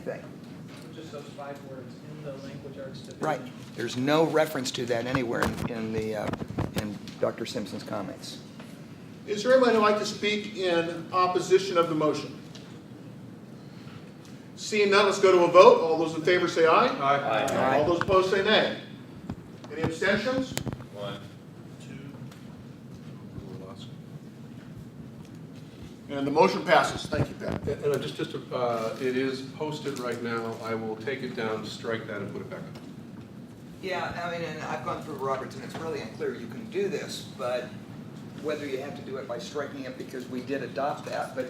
anything. Just those 5 words in the language arts division. Right. There's no reference to that anywhere in Dr. Simpson's comments. Is there anyone who'd like to speak in opposition of the motion? Seeing none, let's go to a vote. All those in favor say aye. Aye. Aye. All those opposed say nay. Any abstentions? 1, 2. And the motion passes. Thank you, Pat. And it is posted right now. I will take it down, strike that, and put it back up. Yeah, I mean, and I've gone through Roberts, and it's really unclear you can do this, but whether you have to do it by striking it because we did adopt that, but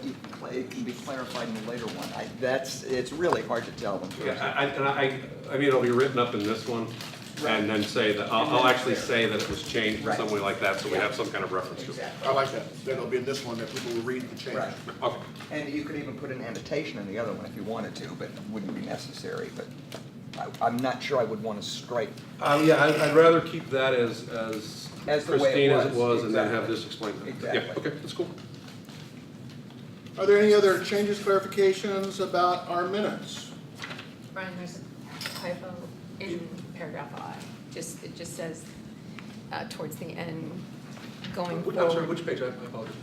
it can be clarified in a later one. It's really hard to tell them. Yeah, I mean, it'll be written up in this one, and then say that, I'll actually say that it was changed in some way like that, so we have some kind of reference to it. Exactly. I like that. Then it'll be in this one that people will read and change. Right. Okay. And you could even put an annotation in the other one if you wanted to, but it wouldn't be necessary. But I'm not sure I would want to strike. Yeah, I'd rather keep that as the way it pristine as it was. was, and then have Exactly. this explained. Exactly. Yeah, okay, that's cool. Are there any other changes, clarifications about our minutes? Brian, there's a typo in paragraph I. It just says towards the end, going I'm sorry, forward. which page? I apologize.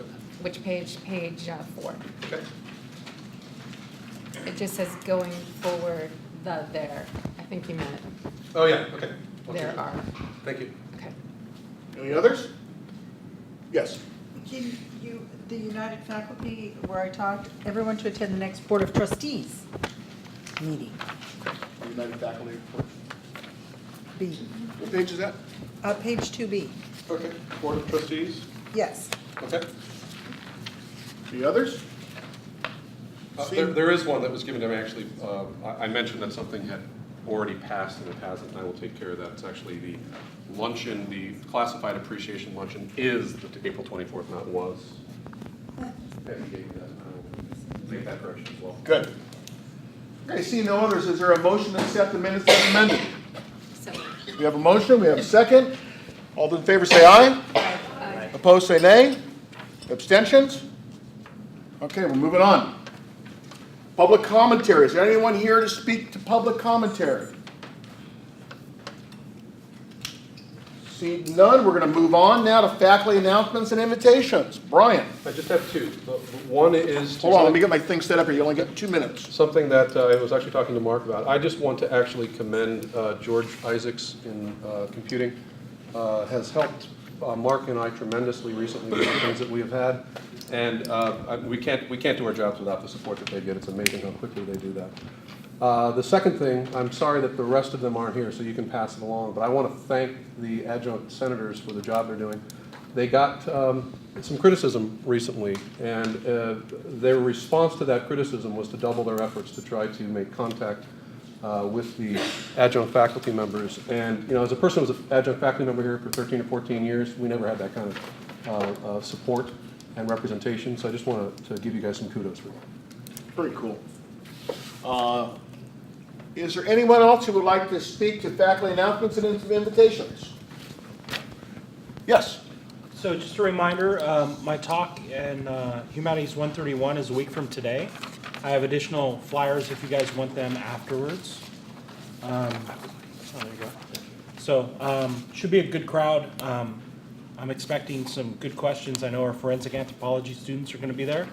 Which page? Page 4. Okay. It just says going forward, there. I think you meant Oh, yeah, okay. there are. Thank you. Okay. Any others? Yes. Can you, the United Faculty where I talked, everyone to attend the next Board of Trustees meeting, United Faculty Report. B, What page is that? page 2B, Okay, Board of Trustees, yes. okay. The others? There is one that was given to me, actually. I mentioned that something had already passed, and it hasn't, and I will take care of that. It's actually the luncheon, the classified appreciation luncheon is the April 24th, not was. Debbie gave me that, and I will make that correction as well. Good. Okay, seeing no others, is there a motion to accept the minutes as amended? So, We have a motion, we have a second. All those in favor say aye. aye. Opposed say nay. Abstentions? Okay, we're moving on. Public commentary. Is there anyone here to speak to public commentary? Seeing none, we're going to move on now to faculty announcements and invitations. Brian, I just have two. One is hold on, let me get my thing set up here. You only got 2 minutes. something that I was actually talking to Mark about. I just want to actually commend George Isaacs in computing. Has helped Mark and I tremendously recently with the things that we have had. And we can't do our jobs without the support that they get. It's amazing how quickly they do that. The second thing, I'm sorry that the rest of them aren't here, so you can pass it along, but I want to thank the adjunct senators for the job they're doing. They got some criticism recently, and their response to that criticism was to double their efforts to try to make contact with the adjunct faculty members. And, you know, as a person who was an adjunct faculty member here for 13 or 14 years, we never had that kind of support and representation, so I just want to give you guys some kudos for that. Very cool. Is there anyone else who would like to speak to faculty announcements and invitations? Yes. So just a reminder, my talk in Humanities 131 is a week from today. I have additional flyers if you guys want them afterwards. Oh, there you go. So should be a good crowd. I'm expecting some good questions. I know our forensic anthropology students are going to be there,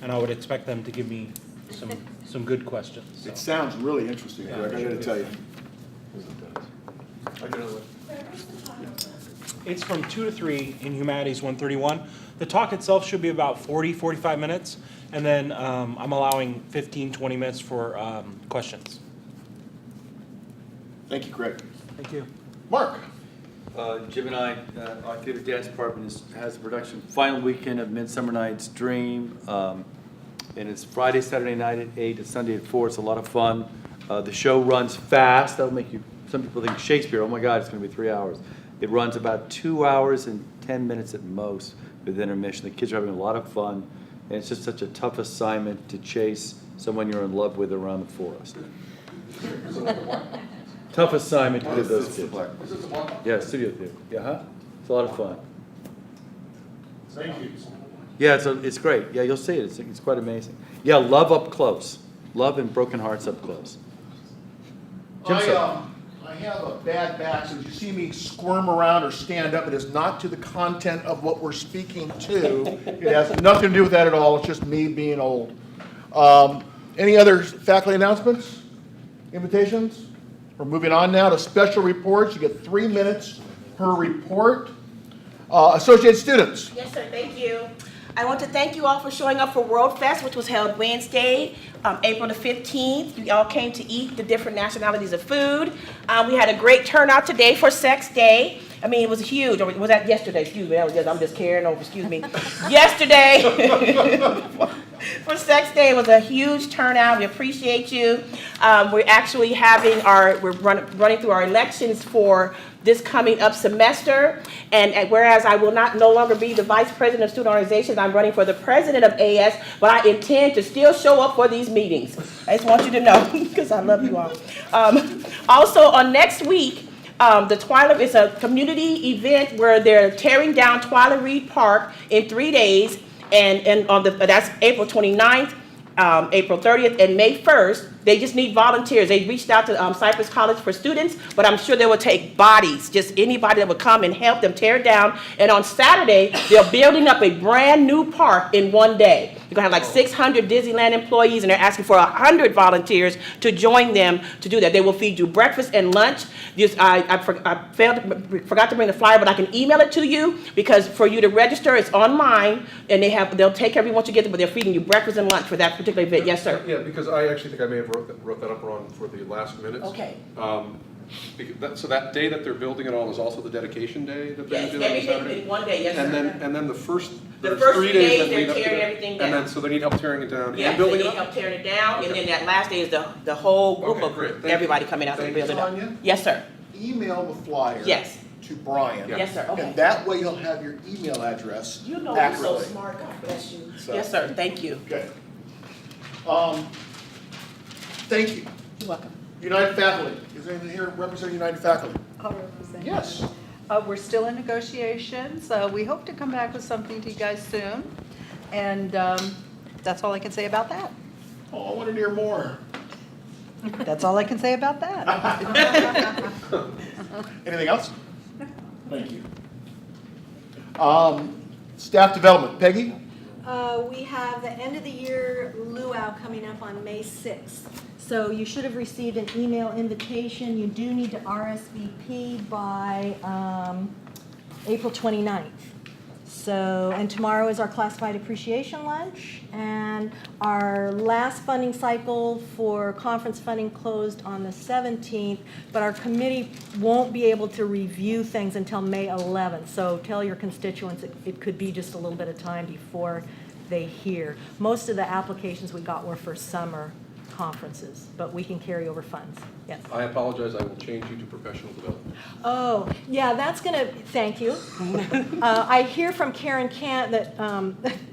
and I would expect them to give me some good questions. It sounds really interesting, Greg, I got to tell you. It's from 2 to 3 in Humanities 131. The talk itself should be about 45 minutes, and then I'm allowing 15-20 minutes for questions. Thank you, Greg. Thank you. Mark? Jim and I, our theater dance department has a production final weekend of Midsummer Night's Dream. And it's Friday, Saturday night at 8, and Sunday at 4. It's a lot of fun. The show runs fast. That'll make you, some people think Shakespeare, oh my God, it's going to be 3 hours. It runs about 2 hours and 10 minutes at most with intermission. The kids are having a lot of fun, and it's just such a tough assignment to chase someone you're in love with around the forest. Tough assignment to do those kids. Yeah, studio theater. Yeah, huh? It's a lot of fun. Thank you. Yeah, it's great. Yeah, you'll see it. It's quite amazing. Yeah, love up close. love and broken hearts up close. Jim, sir. I have a bad back, so if you see me squirm around or stand up, it is not to the content of what we're speaking to. It has nothing to do with that at all. It's just me being old. Any other faculty announcements? Invitations? We're moving on now to special reports. You get 3 minutes per report. Associated students. Yes, sir, thank you. I want to thank you all for showing up for World Fest, which was held Wednesday, April the 15th. You all came to eat the different nationalities of food. We had a great turnout today for Sex Day. I mean, it was huge. Or was that yesterday? Excuse me, I'm just carrying over, excuse me. Yesterday, for Sex Day, it was a huge turnout. We appreciate you. We're actually having we're running through our elections for this coming up semester, and whereas I will no longer be the vice president of student organizations, I'm running for the president of AS, but I intend to still show up for these meetings. I just want you to know, because I love you all. Also, on next week, the Twyla is a community event where they're tearing down Twyla Reed Park in 3 days, and that's April 29th, April 30th, and May 1st. They just need volunteers. They reached out to Cypress College for students, but I'm sure they will take bodies, just anybody that would come and help them tear it down. And on Saturday, they're building up a brand new park in 1 day. You're gonna have like 600 Disneyland employees, and they're asking for 100 volunteers to join them to do that. They will feed you breakfast and lunch. I forgot to bring the flyer, but I can email it to you, because for you to register, it's online, and they'll take care of you once you get there, but they're feeding you breakfast and lunch for that particular event. Yes, sir. Yeah, because I actually think I may have wrote that up wrong for the last minutes. Okay. So that day that they're building it all is also the dedication day that they're Yes, doing on everything Saturday? in 1 day, yes, sir. And then the first, The there's first 3 3 days, that they're lead up to tearing that. everything And down. then, so they need help tearing it down Yeah, and they building need it up? help tearing it down, and Okay. then that last day is the whole group Okay, of great. Thank everybody you. coming out to Thank build you, it up. Tanya. Yes, sir. Email the flyer. Yes. To Brian. Yeah. Yes, sir. Okay. And that way he'll have your email address You know you're so accurately. smart. God bless you. So- Yes, sir. Thank you. Okay. Thank you. You're welcome. United Faculty. Is anyone here representing United Faculty? I'll represent. Yes. We're still in negotiations. We hope to come back with something to you guys soon. And that's all I can say about that. Oh, I want to hear more. That's all I can say about that. Anything else? Thank you. Staff development. Peggy? We have the end of the year luau coming up on May 6th. So you should have received an email invitation. You do need to RSVP by April 29th. So, and tomorrow is our classified appreciation lunch, and our last funding cycle for conference funding closed on the 17th, but our committee won't be able to review things until May 11th. So tell your constituents it could be just a little bit of time before they hear. Most of the applications we got were for summer conferences, but we can carry over funds. Yes. I apologize, I will change you to professional development. Oh, yeah, that's gonna, thank you. I hear from Karen Kant that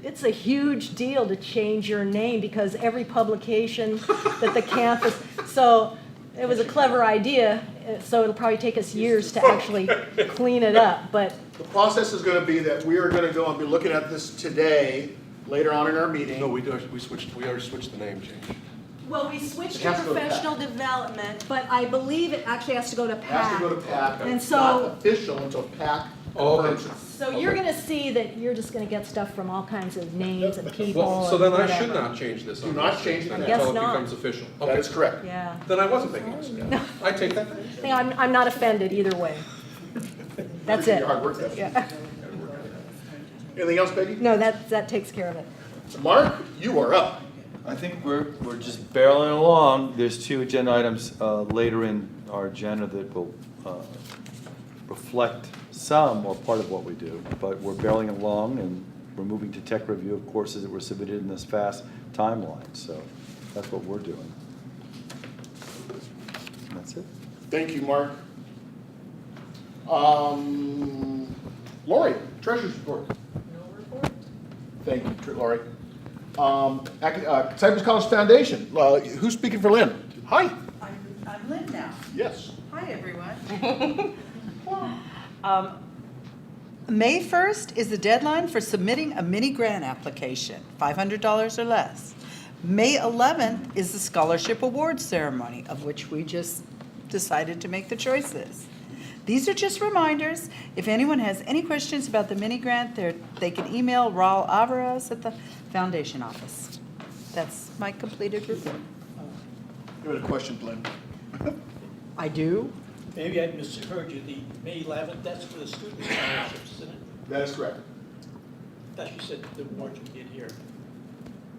it's a huge deal to change your name because every publication that the campus, so it was a clever idea, so it'll probably take us years to actually clean it up, but The process is going to be that we are going to go and be looking at this today, later on in our meeting. No, we already switched the name change. well, we switched It to has to go to professional development, but I believe it actually has to go to It has to go to PAC. PAC. And It's so- not official until PAC Oh, okay. confirms it. So you're gonna see that you're just gonna get stuff from all kinds of names and people Well, so then and I should whatever. not change this. Do on not this change it now. until Guess it not. becomes official. That Okay. is correct. Yeah. Then I wasn't making a mistake. I take that. I'm not offended either way. That's Appreciate it. your hard work, Deb. Yeah. Anything else, Peggy? No, that takes care of it. Mark, you are up. I think we're just barreling along. There's 2 agenda items later in our agenda that will reflect some or part of what we do, but we're barreling along and we're moving to tech review of courses that were submitted in this fast timeline. So that's what we're doing. And that's it. Thank you, Mark. Lori, Treasurer's Report. No report. Thank you, Lori. Cypress College Foundation. Who's speaking for Lynn? Hi. I'm Lynn now. Yes. Hi, everyone. May 1st is the deadline for submitting a mini grant application, $500 or less. May 11th is the scholarship award ceremony, of which we just decided to make the choices. These are just reminders. If anyone has any questions about the mini grant, they can email Raul Alvarez at the foundation office. That's my completed report. You had a question, Glenn? I do. Maybe I misheard you, the May 11th, that's for the student scholarships, isn't it? That is correct. I thought you said the award you did here.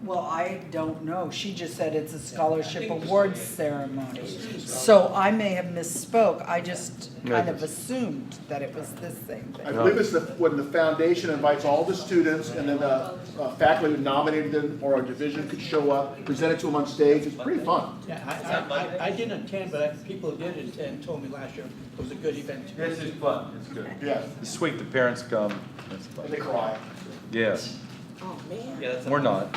Well, I don't know. She just said it's a scholarship I think awards it's- ceremony. So I may have misspoke. I just Yeah, kind of it's- assumed that it was this same I thing. believe it's when the foundation invites all the students, and then the faculty who nominated them or our division could show up, present it to them on stage. It's pretty fun. Yeah, I didn't attend, but people who did attend told me last year it was a good event. This is fun, it's good. Yeah. It's sweet, the parents come, it's And they fun. cry. Yes, Oh, man. we're not.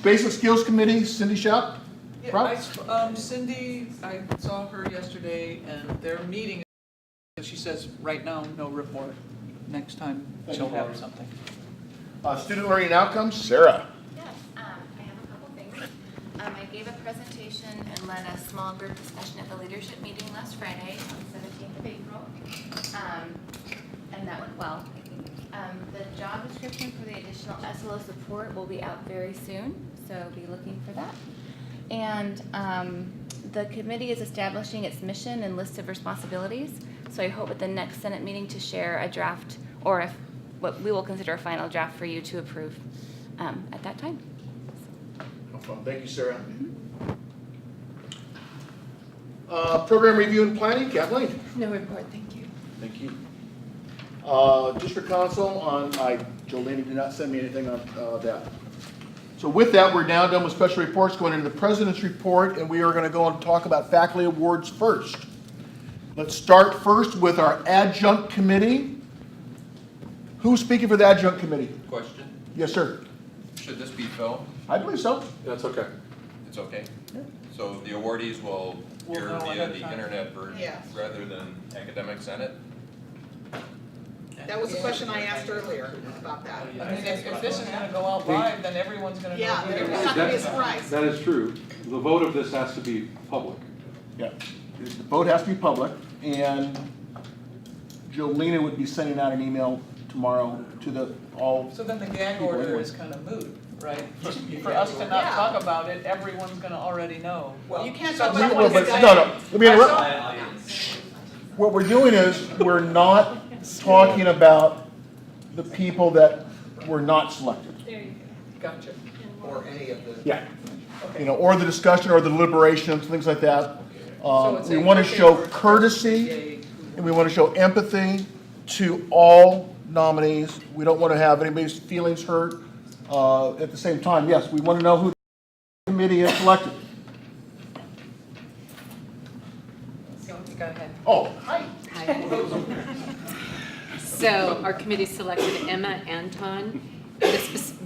Basic Skills Committee, Cindy Shoup? Yeah, Cindy, I saw her yesterday, and their meeting, she says, right now, no report. Next time, she'll have something. Student Learning and Outcomes, Sarah. Yes, I have a couple things. I gave a presentation and led a small group discussion at the leadership meeting last Friday on the 17th of April. And that went well, I think. The job description for the additional SLO support will be out very soon, so be looking for that. And the committee is establishing its mission and list of responsibilities. So I hope at the next Senate meeting to share a draft, or what we will consider a final draft for you to approve at that time. No problem. Thank you, Sarah. Program Review and Planning, Kathleen. No report, thank you. Thank you. District Council Jolene did not send me anything on that. So with that, we're now done with special reports, going into the President's report, and we are going to go and talk about faculty awards first. Let's start first with our Adjunct Committee. Who's speaking for the Adjunct Committee? Question, Yes, sir. should this be filmed? I believe so. That's okay. It's okay? So the awardees will We'll hear know via ahead of the time. internet version Yes. rather than academic senate? That was a question I asked earlier about that. I mean, if this is gonna go out live, then everyone's gonna know. Yeah, who it it's is. not gonna be a surprise. That is true. The vote of this has to be public. Yeah. The vote has to be public, and Jolena would be sending out an email tomorrow to all. So then the gag order anyway. is kind of moot, right? For us to not Yeah. talk about it, everyone's gonna already know. Well, you can't So talk We- about well, what but- it's No, no, let me interrupt. What we're doing is, we're not talking about the people that were not selected. Gotcha. Or any of the. Yeah. You know, or the discussion, or the deliberations, things like that. So it's We a- want to okay show for- courtesy, Yay. and we want to show empathy to all nominees. We don't want to have anybody's feelings hurt. At the same time, yes, we want to know who the committee has selected. Go ahead. Oh, hi. So our committee selected Emma Anton.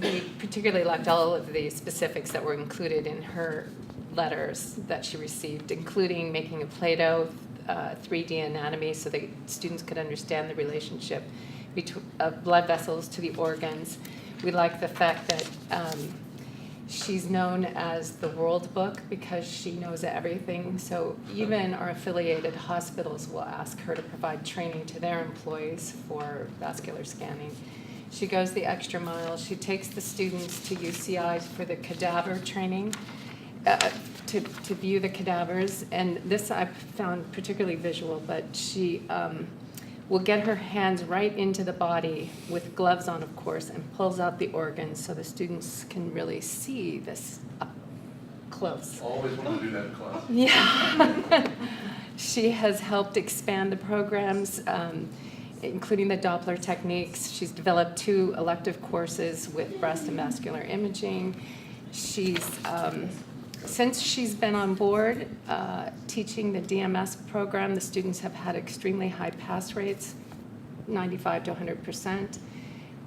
We particularly liked all of the specifics that were included in her letters that she received, including making a Play-Doh 3D anatomy so that students could understand the relationship of blood vessels to the organs. We like the fact that she's known as the World Book because she knows everything. So even our affiliated hospitals will ask her to provide training to their employees for vascular scanning. She goes the extra mile. She takes the students to UCI for the cadaver training, to view the cadavers. And this I've found particularly visual, but she will get her hands right into the body with gloves on, of course, and pulls out the organs so the students can really see this up close. Always want to do that in class. Yeah. She has helped expand the programs, including the Doppler techniques. She's developed 2 elective courses with breast and vascular imaging. She's since she's been on board teaching the DMS program, the students have had extremely high pass rates, 95 to 100%,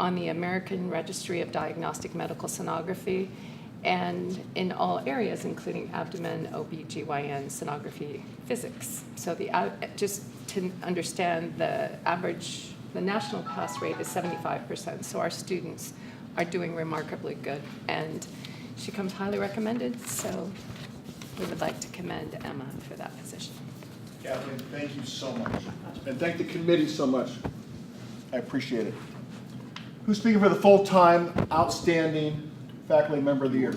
on the American Registry of Diagnostic Medical Sonography, and in all areas, including abdomen, OB/GYN, sonography, physics. So just to understand, the national pass rate is 75%. So our students are doing remarkably good. And she comes highly recommended, so we would like to commend Emma for that position. Kathleen, thank you so much. And thank the committee so much. I appreciate it. Who's speaking for the full-time outstanding faculty member of the year?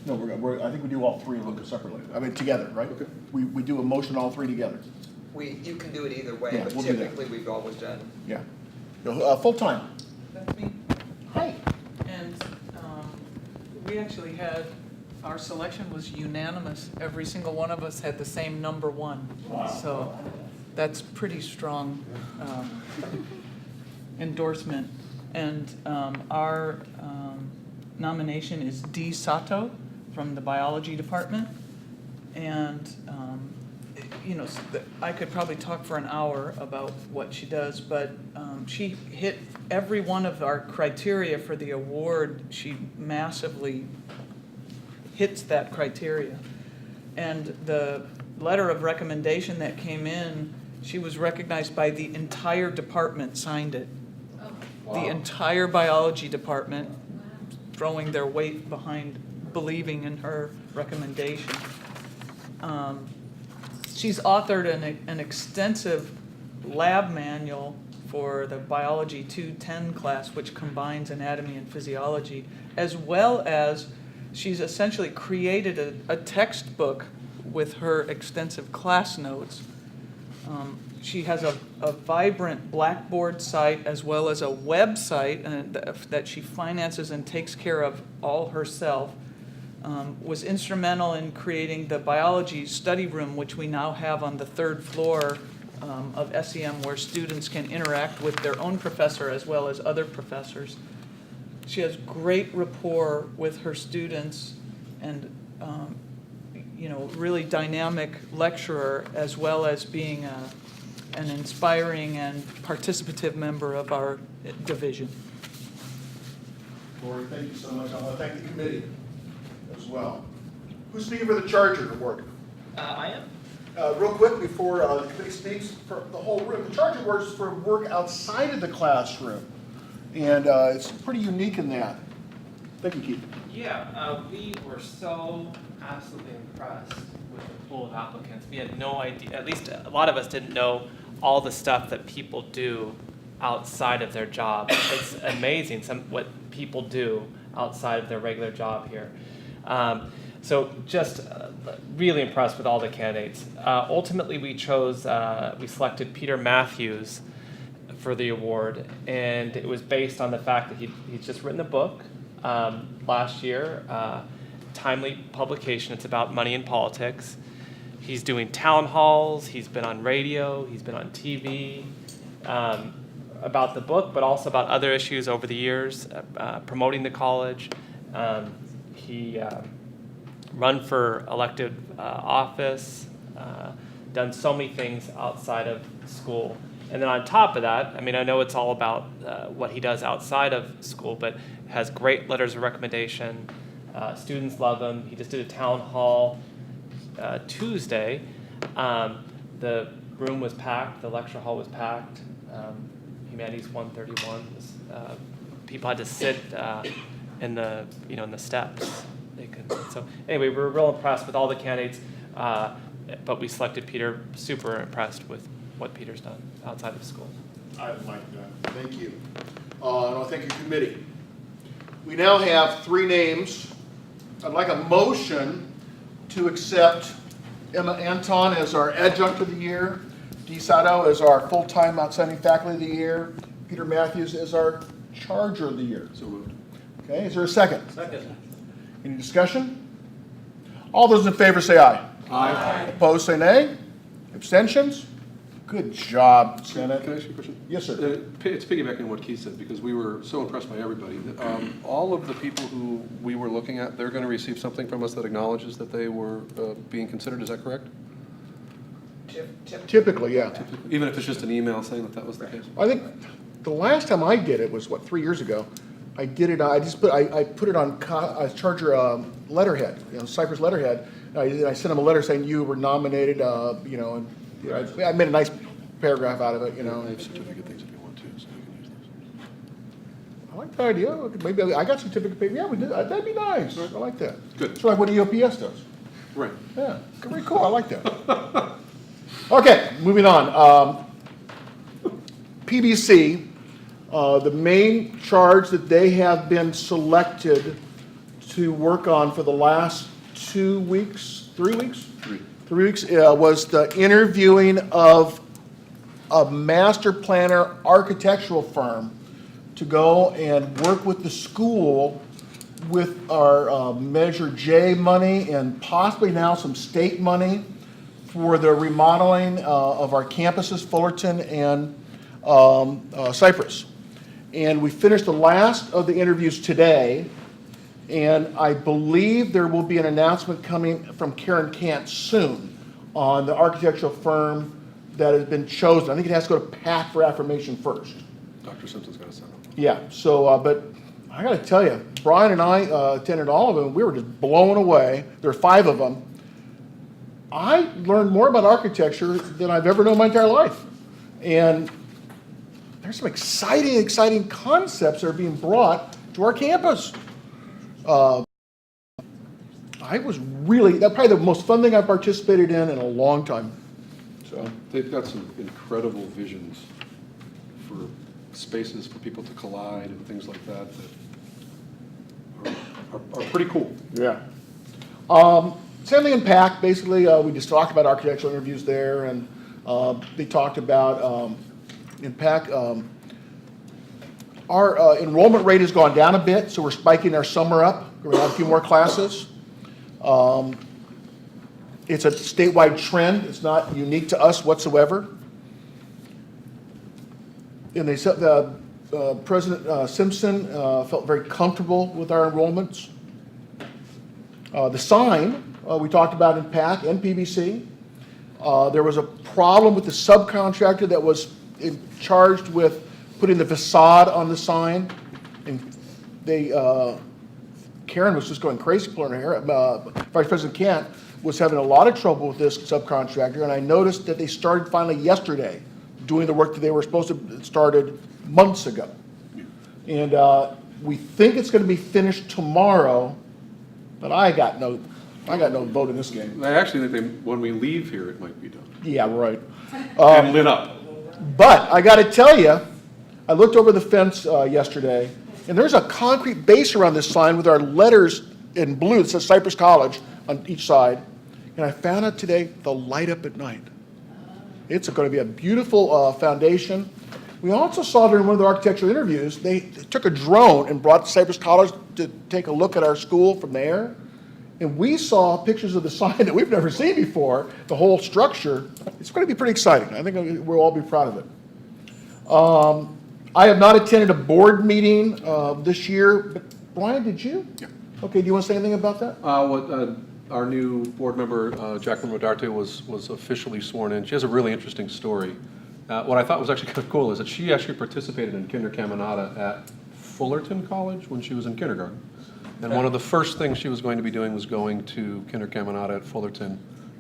No, I think we do all three of them separately. I mean, together, right? Okay. We do a motion all three together. You can do it either way, Yeah, but we'll do that. typically we've always done. Yeah. Full-time. That's me. Hi. And we actually had, our selection was unanimous. Every single one of us had the same number one. So that's pretty strong endorsement. And our nomination is Dee Sato from the biology department. And I could probably talk for an hour about what she does, but she hit every one of our criteria for the award. She massively hits that criteria. And the letter of recommendation that came in, she was recognized by the entire department, signed it. Wow. The entire biology department throwing their weight behind believing in her recommendation. She's authored an extensive lab manual for the Biology 210 class, which combines anatomy and physiology, as well as she's essentially created a textbook with her extensive class notes. She has a vibrant Blackboard site as well as a website that she finances and takes care of all herself. Was instrumental in creating the biology study room, which we now have on the 3rd floor of SEM, where students can interact with their own professor as well as other professors. She has great rapport with her students and really dynamic lecturer, as well as being an inspiring and participative member of our division. Lori, thank you so much. I want to thank the committee as well. Who's speaking for the Charger Award? I am. Real quick, before the committee speaks, for the whole room, the Charger Award is for work outside of the classroom. And it's pretty unique in that. Thank you, Keith. Yeah, we were so absolutely impressed with the pool of applicants. We had no idea, at least a lot of us didn't know all the stuff that people do outside of their job. It's amazing what people do outside of their regular job here. So just really impressed with all the candidates. Ultimately, we selected Peter Matthews for the award, and it was based on the fact that he's just written a book last year, timely publication. It's about money and politics. He's doing town halls, he's been on radio, he's been on TV, about the book, but also about other issues over the years, promoting the college. He run for elected office, done so many things outside of school. And then on top of that, I mean, I know it's all about what he does outside of school, but has great letters of recommendation. Students love him. He just did a town hall Tuesday. The room was packed. The lecture hall was packed. Humanities 131. People had to sit in the steps. So anyway, we were real impressed with all the candidates, but we selected Peter. Super impressed with what Peter's done outside of school. I like that. Thank you. And I thank your committee. We now have 3 names. I'd like a motion to accept Emma Anton as our adjunct of the year, Dee Sato as our full-time outstanding faculty of the year, Peter Matthews as our charger of the year. So moved. Okay, is there a second? Second. Any discussion? All those in favor say aye. Aye. Opposed say nay. Abstentions? Good job, Senate. Can I ask you a question? Yes, sir. It's piggybacking on what Keith said, because we were so impressed by everybody. All of the people who we were looking at, they're going to receive something from us that acknowledges that they were being considered. Is that correct? Typically, yeah. Even if it's just an email saying that that was the case? I think the last time I did it was, 3 years ago. I did it, I put it on Charger letterhead, Cypress letterhead. I sent them a letter saying you were nominated, and I made a nice paragraph out of it, I have certificate things if you want to, so you can use I like the idea. Maybe I got certificate paper. Yeah, we did. That'd be nice. I like that. Good. It's like what EOPS does. Right. Yeah, very cool. I like that. Okay, moving on. PBC, the main charge that they have been selected to work on for the last 2 weeks, 3 weeks? 3 weeks, was the interviewing of a master planner architectural firm to go and work with the school with our Measure J money and possibly now some state money for the remodeling of our campuses, Fullerton and Cypress. And we finished the last of the interviews today, and I believe there will be an announcement coming from Karen Kant soon on the architectural firm that has been chosen. I think it has to go to PAC for affirmation first. Dr. Simpson's got to send them. Yeah, so, but I gotta tell you, Brian and I attended all of them, we were just blown away. There were 5 of them. I learned more about architecture than I've ever known in my entire life. And there's some exciting concepts that are being brought to our campus. That's probably the most fun thing I've participated in a long time. So They've got some incredible visions for spaces for people to collide and things like that are pretty cool. Yeah. Same thing in PAC. Basically, we just talked about architectural interviews there, and they talked about in PAC. Our enrollment rate has gone down a bit, so we're spiking our summer up. We're going to have a few more classes. It's a statewide trend. It's not unique to us whatsoever. And they said President Simpson felt very comfortable with our enrollments. The sign we talked about in PAC and PBC. There was a problem with the subcontractor that was charged with putting the facade on the sign, and Karen was just going crazy pulling her hair up. Vice President Kant was having a lot of trouble with this subcontractor, and I noticed that they started finally yesterday doing the work that they were supposed to have started months ago. And we think it's going to be finished tomorrow, but I got no vote in this game. I actually think when we leave here, it might be done. Yeah, right. And lit up. But I got to tell you, I looked over the fence yesterday, and there's a concrete base around this sign with our letters in blue that says Cypress College on each side. And I found out today they'll light up at night. It's going to be a beautiful foundation. We also saw during one of the architectural interviews, they took a drone and brought Cypress College to take a look at our school from there. And we saw pictures of the sign that we've never seen before, the whole structure. It's going to be pretty exciting. I think we'll all be proud of it. I have not attended a board meeting this year, but Brian, did you? Yeah. Okay, do you want to say anything about that? Our new board member, Jacqueline Rodarte, was officially sworn in. She has a really interesting story. What I thought was actually kind of cool is that she actually participated in Kinder Caminata at Fullerton College when she was in kindergarten. And one of the first things she was going to be doing was going to Kinder Caminata at Fullerton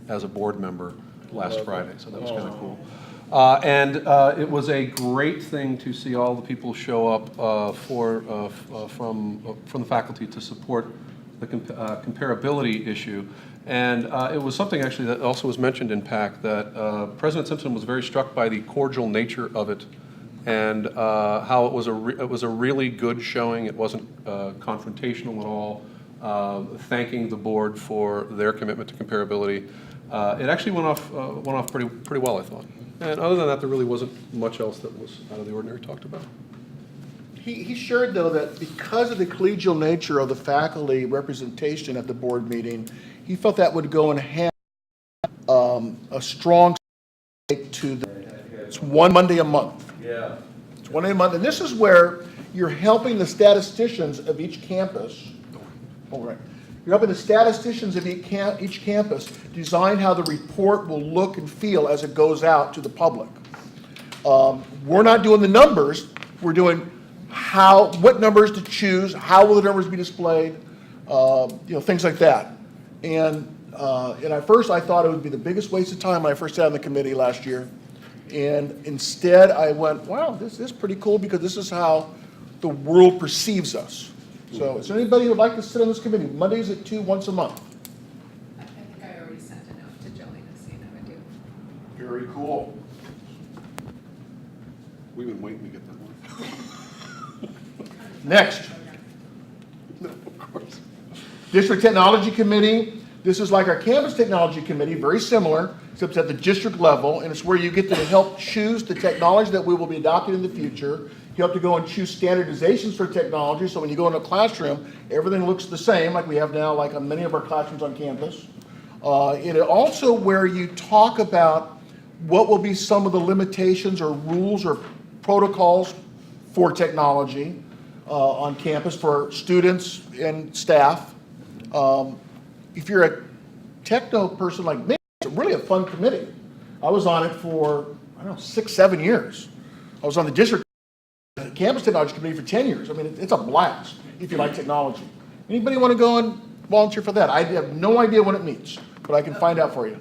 as a board member last Friday, so that was kind of cool. And it was a great thing to see all the people show up from the faculty to support the comparability issue. And it was something actually that also was mentioned in PAC, that President Simpson was very struck by the cordial nature of it, and how it was a really good showing. It wasn't confrontational at all. Thanking the board for their commitment to comparability. It actually went off pretty well, I thought. And other than that, there really wasn't much else that was out of the ordinary talked about. He shared, though, that because of the collegial nature of the faculty representation at the board meeting, he felt that would go and have a strong to the. It's one Monday a month. Yeah. It's one day a month, and this is where you're helping the statisticians of each campus. All right. You're helping the statisticians of each campus design how the report will look and feel as it goes out to the public. We're not doing the numbers. We're doing what numbers to choose, how will the numbers be displayed, things like that. And at first I thought it would be the biggest waste of time when I first sat on the committee last year. And instead I went, wow, this is pretty cool, because this is how the world perceives us. So is there anybody who would like to sit on this committee? Mondays at 2, once a month. I think I already sent a note to Jolene, so you know I do. Very cool. We've been waiting to get that one. Next. No, of course. District Technology Committee. This is like our Campus Technology Committee, very similar, except it's at the district level, and it's where you get to help choose the technology that we will be adopting in the future. You have to go and choose standardizations for technology, so when you go into a classroom, everything looks the same, like we have now, like on many of our classrooms on campus. It also where you talk about what will be some of the limitations or rules or protocols for technology on campus for students and staff. If you're a techno person like me, it's really a fun committee. I was on it for, I don't know, 6, 7 years. I was on the district campus technology committee for 10 years. I mean, it's a blast if you like technology. Anybody want to go and volunteer for that? I have no idea when it meets, but I can find out for you.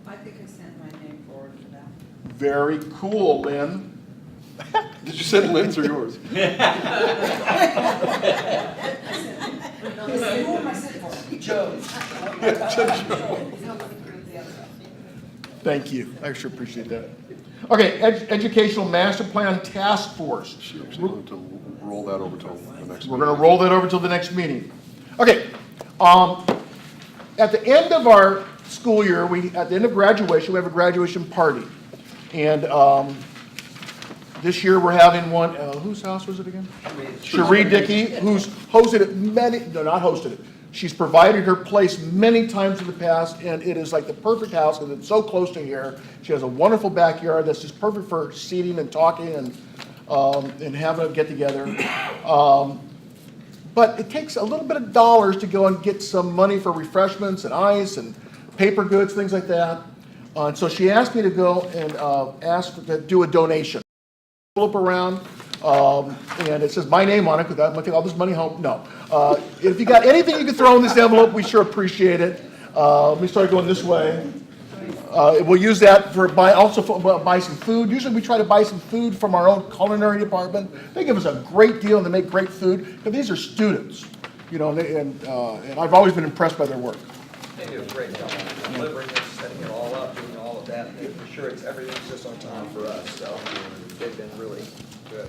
I think I sent my name forward for that. Very cool, Lynn. Did you send Lynn's or yours? Thank you. I sure appreciate that. Okay, Educational Master Plan Task Force. She actually wanted to roll that over till the next We're meeting. going to roll that over till the next meeting. Okay. At the end of our school year, at the end of graduation, we have a graduation party. And this year we're having one, whose house was it again? Cherie Dickey, who's hosted it not hosted it. She's provided her place many times in the past, and it is like the perfect house because it's so close to here. She has a wonderful backyard that's just perfect for seating and talking and having a get-together. But it takes a little bit of dollars to go and get some money for refreshments and ice and paper goods, things like that. And so she asked me to go and do a donation. Envelope around, and it says my name on it because I'm going to take all this money home. No. If you got anything you can throw in this envelope, we sure appreciate it. Let me start going this way. We'll use that for buy some food. Usually we try to buy some food from our own culinary department. They give us a great deal and they make great food. Because these are students, you know, and I've always been impressed by their work. They do a great job on delivering it, setting it all up, doing all of that, making sure everything's just on time for us, so they've been really good.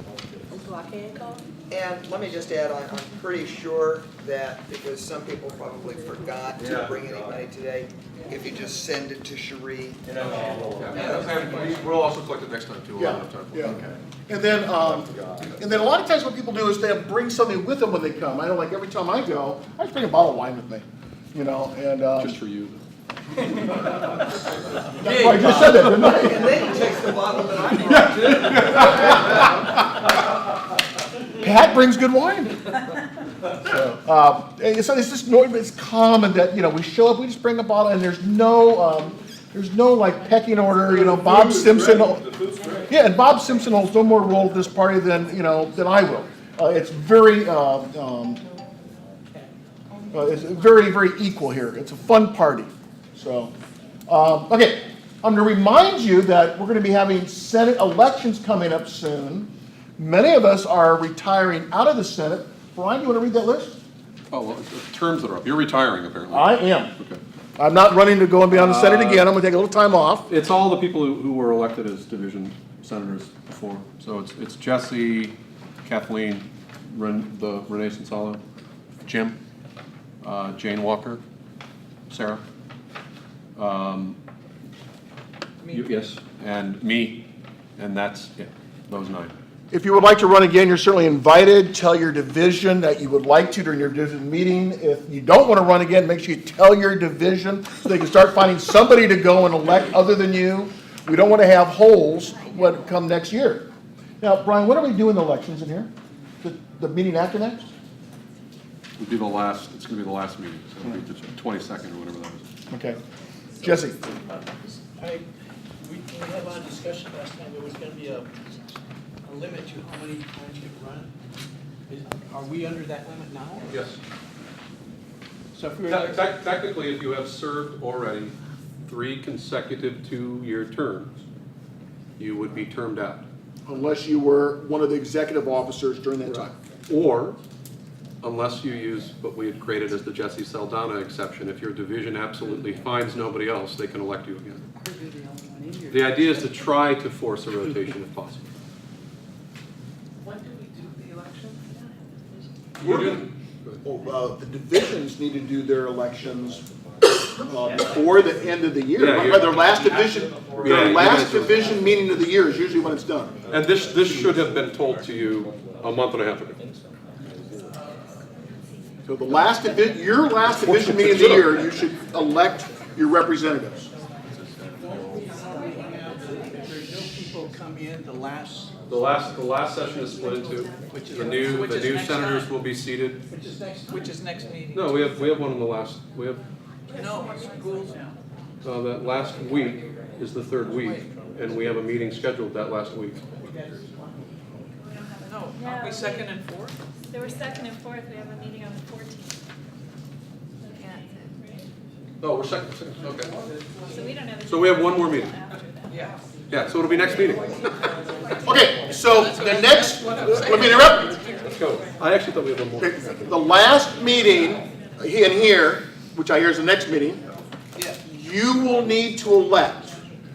And let me just add, I'm pretty sure that, because some people probably forgot to bring any money today, if you just send it to Cherie. We'll also collect it next time too. Yeah. Okay. And then a lot of times what people do is they bring something with them when they come. I know, like every time I go, I just bring a bottle of wine with me, you know, and Just for you. that's why I just said that, didn't I? And then he takes the bottle that I brought too. Pat brings good wine. So it's just it's common that, you know, we show up, we just bring a bottle, and there's no like pecking order. You know, Bob Simpson. Yeah, and Bob Simpson holds no more role at this party than I will. It's very very, very equal here. It's a fun party. So, okay, I'm going to remind you that we're going to be having Senate elections coming up soon. Many of us are retiring out of the Senate. Brian, you want to read that list? Oh, well, the terms that are up. You're retiring, apparently. I am. Okay. I'm not running to go and be on the Senate again. I'm going to take a little time off. It's all the people who were elected as division senators before. So it's Jesse, Kathleen, the Renee Sonsalo, Jim, Jane Walker, Sarah. Yes, and me, and that's it, those 9. If you would like to run again, you're certainly invited. Tell your division that you would like to during your division meeting. If you don't want to run again, make sure you tell your division so they can start finding somebody to go and elect other than you. We don't want to have holes when come next year. Now, Brian, when are we doing the elections in here? The meeting after next? It's going to be the last meeting, so it'll be the 22nd or whatever that is. Okay. Jesse? We had a lot of discussion last time, there was gonna be a limit to how many times you can run. Are we under that limit now? Yes. So if we were. Technically, if you have served already 3 consecutive 2-year terms, you would be termed out. unless you were one of the executive officers during that time. Or, unless you use what we had created as the Jesse Saldana exception, if your division absolutely finds nobody else, they can elect you again. The idea is to try to force a rotation if possible. When do we do the election? The divisions need to do their elections before the end of the year. Their last division meeting of the year is usually when it's done. And this should have been told to you a month and a half ago. So your last division meeting of the year, you should elect your representatives. If there's no people come in, the last. The last session is split in two. The new senators will be seated. Which is next meeting. No, we have one in the last, No, schools now. that last week is the third week, and we have a meeting scheduled that last week. No, aren't we second and fourth? There were second and fourth, we have a meeting on the 14th. Yeah, Oh, we're second, okay. so we don't have a. So we have one more meeting. After that. Yeah. Yeah, so it'll be next meeting. Okay, so the next, let me interrupt. Let's go. I actually thought we had one more. The last meeting in here, which I hear is the next meeting, you will need to elect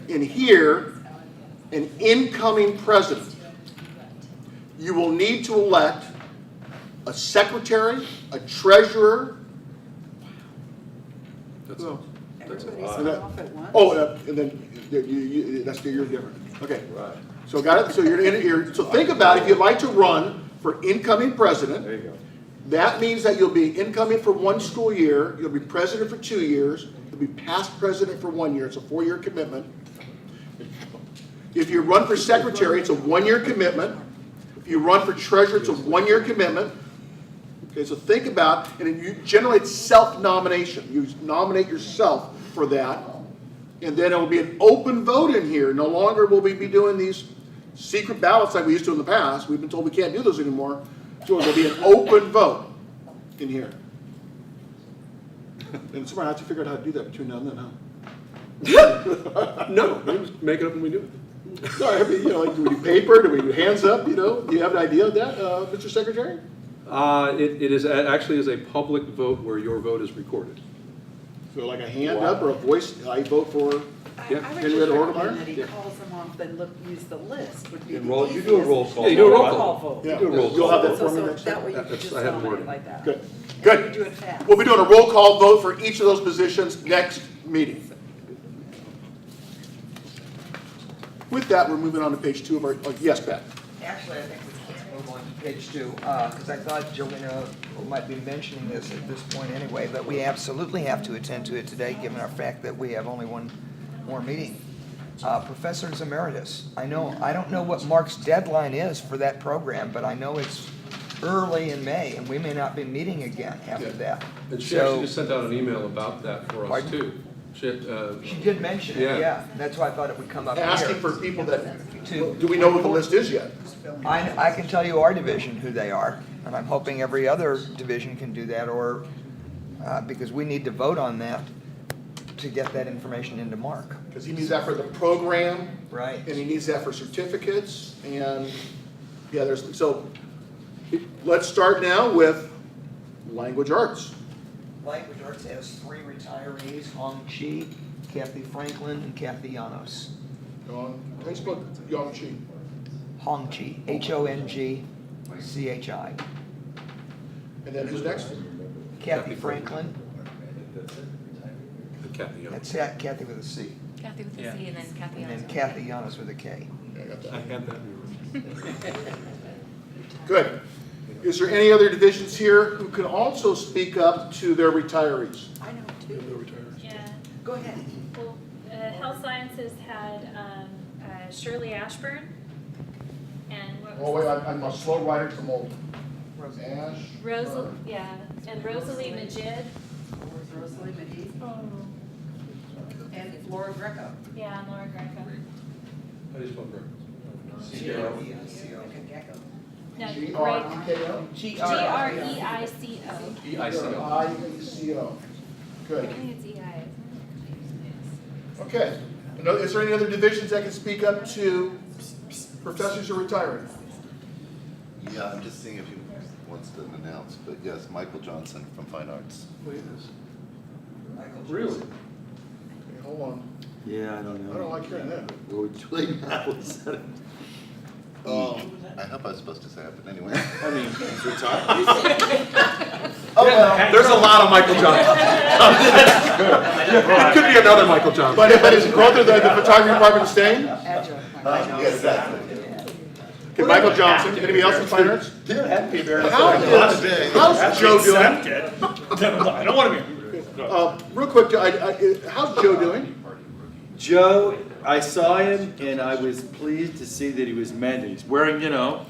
in here an incoming president. You will need to elect a secretary, a treasurer. That's Everybody's And that- off at once. and then that's you're different. Okay. Right. So got it. So so think about if you'd like to run for incoming president. There you go. That means that you'll be incoming for 1 school year. You'll be president for 2 years. You'll be past president for 1 year. It's a 4-year commitment. If you run for secretary, it's a 1-year commitment. If you run for treasurer, it's a 1-year commitment. Okay, so think about, and you generate self-nomination. You nominate yourself for that, and then it will be an open vote in here. No longer will we be doing these secret ballots like we used to in the past. We've been told we can't do those anymore. So there'll be an open vote in here. And somebody has to figure out how to do that between now and then, huh? No, we just make it up when we do it. Sorry, I mean, like, do we do paper? Do we do hands up? Do you have an idea of that, Mr. Secretary? It is actually is a public vote where your vote is recorded. So like a hand up or a voice, I vote for Yeah. I would Henrietta just Orgemeyer? recommend that he calls them off, then use the list would be the You do a roll call. Yeah, you do a roll Roll call. vote. Yeah, do a roll you'll have call. that for me So next that time? way you Yeah, can that's- just I have it nominate worded. like that. Good, You good. do it fast. We'll be doing a roll call vote for each of those positions next meeting. With that, we're moving on to page 2 of our, yes, Pat? Actually, I think we can move on to page 2, because I thought Jolena might be mentioning this at this point anyway, but we absolutely have to attend to it today, given our fact that we have only one more meeting. Professors Emeritus, I don't know what Mark's deadline is for that program, but I know it's early in May, and we may not be meeting again after that. And she So- actually just sent out an email about that for us Pardon? too. She did mention it, Yeah. yeah, that's why I thought it would come up here. Asking for people that, do we know what the list is yet? I can tell you our division who they are, and I'm hoping every other division can do that, or, because we need to vote on that to get that information into Mark. Because he needs that for the program. Right. And he needs that for certificates, and, yeah, so, let's start now with language arts. Language Arts has 3 retirees, Hong Chi, Kathy Franklin, and Kathy Llanos. How do you spell Yongchi? Hong Chi, Hongchi. And then who's next? Kathy Franklin, Kathy, that's Kathy with a C, Kathy with a C and then Kathy and then Llanos. Kathy Llanos with a K. I had that. Good. Is there any other divisions here who can also speak up to their retirees? I know too. Yeah. Go ahead. Well, Health Sciences had Shirley Ashburn. And what was Oh, wait, I'm a slow writer from old. Ash. and Rosalie Majid. Rosalie McGee. And Laura Greco. Yeah, and Laura Greco. How do you spell Greg? No, G-R-E-K-O? G-R-E-I-C-O. E-I-C-O. I-E-C-O. Good. I think it's E-I. Okay. Is there any other divisions that can speak up to professors are retiring. Yeah, I'm just seeing if he wants to announce, but yes, Michael Johnson from Fine Arts. Really? Okay, hold on. Yeah, I don't know. I don't like hearing that. Well, Julie Malley said it. I hope I was supposed to say it, but anyway. I mean, he's retired. Oh, well. There's a lot of Michael Johnson. It could be another Michael Johnson. But is growth of the photography department staying? Yes, exactly. Okay, Michael Johnson. Anybody else in fine arts? Happy How's Joe doing? I don't want to be. Real quick, how's Joe doing? Joe, I saw him and I was pleased to see that he was mending. He's wearing, a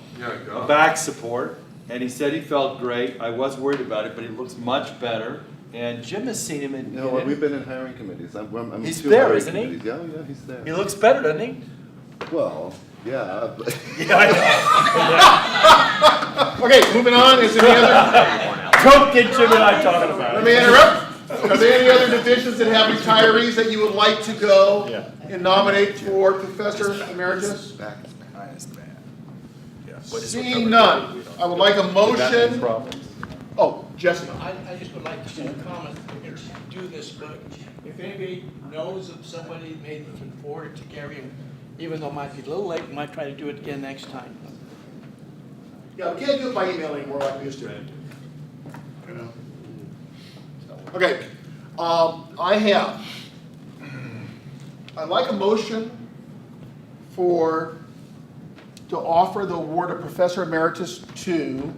back support, and he said he felt great. I was worried about it, but he looks much better. And Jim has seen him in. No, we've been in hiring committees. I'm He's two there, hiring isn't he? committees. Yeah, yeah, he's there. He looks better, doesn't he? Well, yeah. But Yeah, I know. Okay, moving on. Is there any other? Don't get Jim and I talking about Let it. me interrupt. Are there any other divisions that have retirees that you would like to go and nominate for Professor Emeritus? Seeing none, I would like a motion. Oh, Jesse. I just would like to see a comment to do this, but if anybody knows of somebody may looking forward to carrying, even though it might be a little late, we might try to do it again next time. Yeah, we can't do it by email anymore like we used to. Okay, I'd like a motion to offer the award of Professor Emeritus to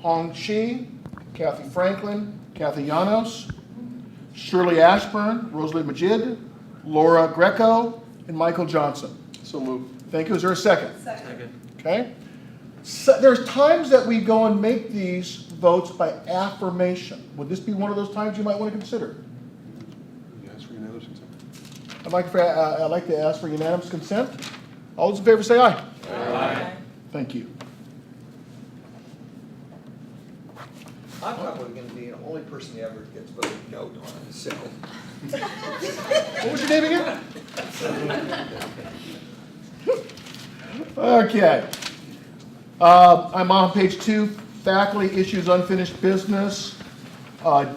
Hong Chi, Kathy Franklin, Kathy Llanos, Shirley Ashburn, Rosalie Majid, Laura Greco, and Michael Johnson. So moved. Thank you. Is there a second? Second. Okay. So there's times that we go and make these votes by affirmation. Would this be one of those times you might want to consider? Yes, for unanimous consent. I'd like to ask for unanimous consent. All those in favor say aye. Aye. Thank you. I'm probably going to be the only person that ever gets voted no on it, so. What was your name again? Okay. I'm on page 2, faculty issues unfinished business,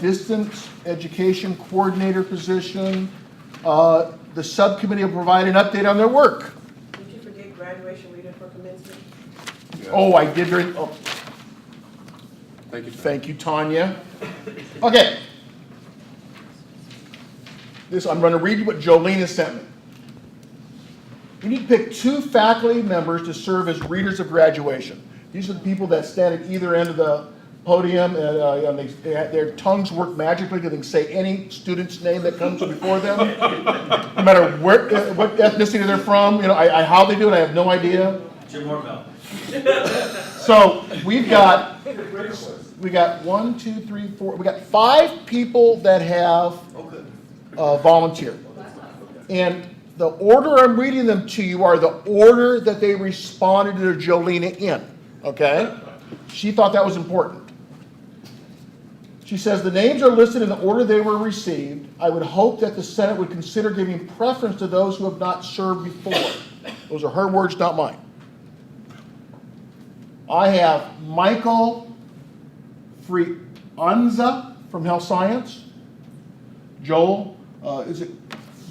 distance education coordinator position. The subcommittee will provide an update on their work. Did you forget graduation reading for commencement? Oh, I did very, oh. Thank you. Thank you, Tanya. Okay. I'm going to read you what Jolene has sent me. We need to pick 2 faculty members to serve as readers of graduation. These are the people that stand at either end of the podium, and their tongues work magically because they can say any student's name that comes before them, no matter what ethnicity they're from. How they do it, I have no idea. Jim Hormel. So we got 1, 2, 3, 4. We got 5 people that have volunteered, and the order I'm reading them to you are the order that they responded to Jolena in. Okay, she thought that was important. She says the names are listed in the order they were received. I would hope that the Senate would consider giving preference to those who have not served before. Those are her words, not mine. I have Michael Frianza from Health Science. Joel, is it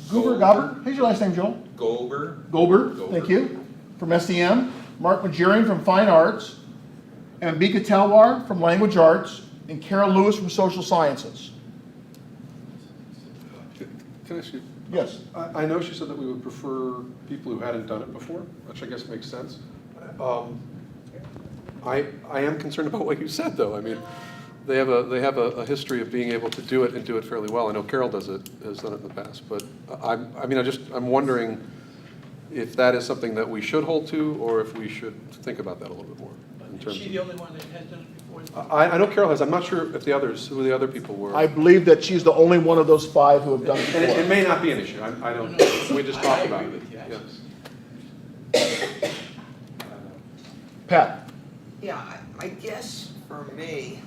Gober? How's your last name, Joel? Gober, thank you. From SEM. Mark Majerian from Fine Arts. Ambika Telwar from Language Arts. And Carol Lewis from Social Sciences. Can I ask you? Yes. I know she said that we would prefer people who hadn't done it before, which I guess makes sense. I am concerned about what you said, though. I mean, they have a history of being able to do it and do it fairly well. I know Carol has done it in the past, but I'm wondering if that is something that we should hold to, or if we should think about that a little bit more. Is she the only one that has done it before? I know Carol has. I'm not sure if who the other people were. I believe that she's the only one of those 5 who have done it before. And it may not be an issue. I don't. We just talked about it. Yes. Pat. Yeah, I guess for me,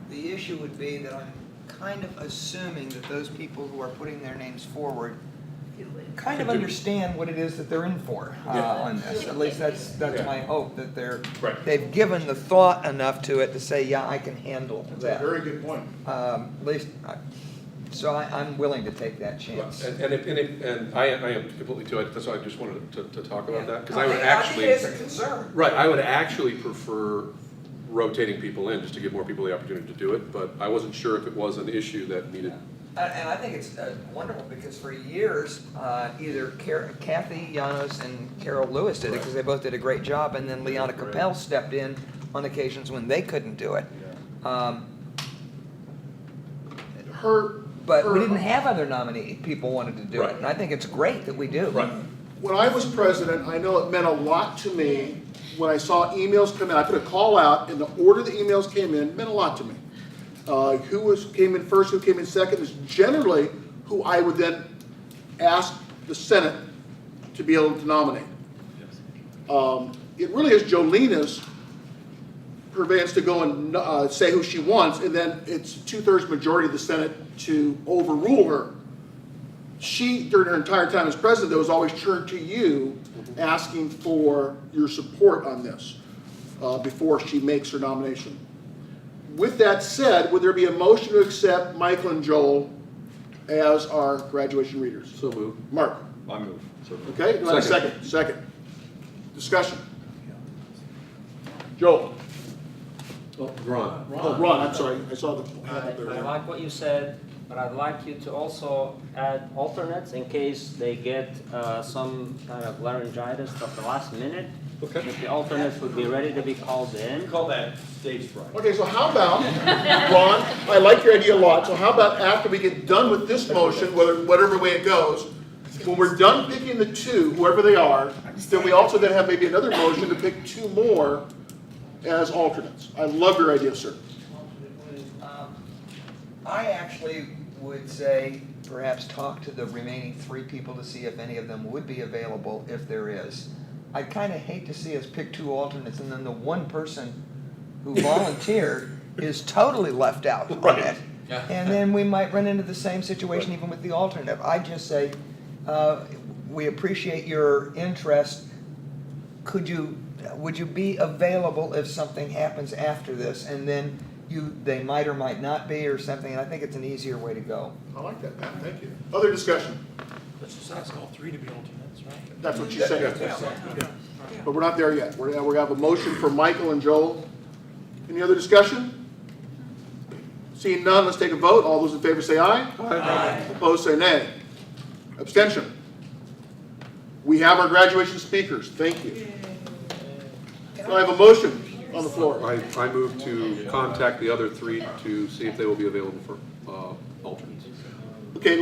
the issue would be that I'm kind of assuming that those people who are putting their names forward kind of understand what it is that they're in for on this. At least that's my hope, that they've given the thought enough to it to say, yeah, I can handle that. That's a very good point. At least, so I'm willing to take that chance. And I am completely too, that's why I just wanted to talk about that, because I would I actually. think it's a concern. Right, I would actually prefer rotating people in, just to give more people the opportunity to do it, but I wasn't sure if it was an issue that needed. And I think it's wonderful, because for years, either Kathy Llanos and Carol Lewis did it, because they both did a great job, and then Liana Capel stepped in on occasions when they couldn't do it. But we didn't have other nominee people wanted to do it, and I think it's great that we do. Right. When I was president, I know it meant a lot to me when I saw emails come in. I put a call out, and the order the emails came in meant a lot to me. Who came in first, who came in second is generally who I would then ask the Senate to be able to nominate. It really is Jolina's purveyance to go and say who she wants, and then it's 2/3 majority of the Senate to overrule her. She, during her entire time as president, was always turned to you, asking for your support on this before she makes her nomination. With that said, would there be a motion to accept Michael and Joel as our graduation readers? So moved. Mark? I move. So moved. Okay, do I have a second? Second. Discussion. Joel? Oh, Ron. Oh, Ron, I'm sorry, I saw the hand up I there. like what you said, but I'd like you to also add alternates in case they get some kind of laryngitis at the last minute. Okay. If the alternates would be ready to be called in. Call that stage fright. Okay, so how about, Ron, I like your idea a lot, so how about after we get done with this motion, whatever way it goes, when we're done picking the two, whoever they are, then we also then have maybe another motion to pick two more as alternates. I love your idea, sir. I actually would say perhaps talk to the remaining 3 people to see if any of them would be available, if there is. I kind of hate to see us pick 2 alternates and then the one person who volunteered is totally left out on it. And then we might run into the same situation even with the alternate. I just say, we appreciate your interest. Would you be available if something happens after this? And then they might or might not be or something. And I think it's an easier way to go. I like that, Pat, thank you. Other discussion? Let's just ask all 3 to be alternates, right? That's what she said. But we're not there yet. We're going to have a motion for Michael and Joel. Any other discussion? Seeing none, let's take a vote. All those in favor say aye. Aye. Opposed say nay. Abstention. We have our graduation speakers. Thank you. So I have a motion on the floor. I move to contact the other 3 to see if they will be available for alternates. Okay,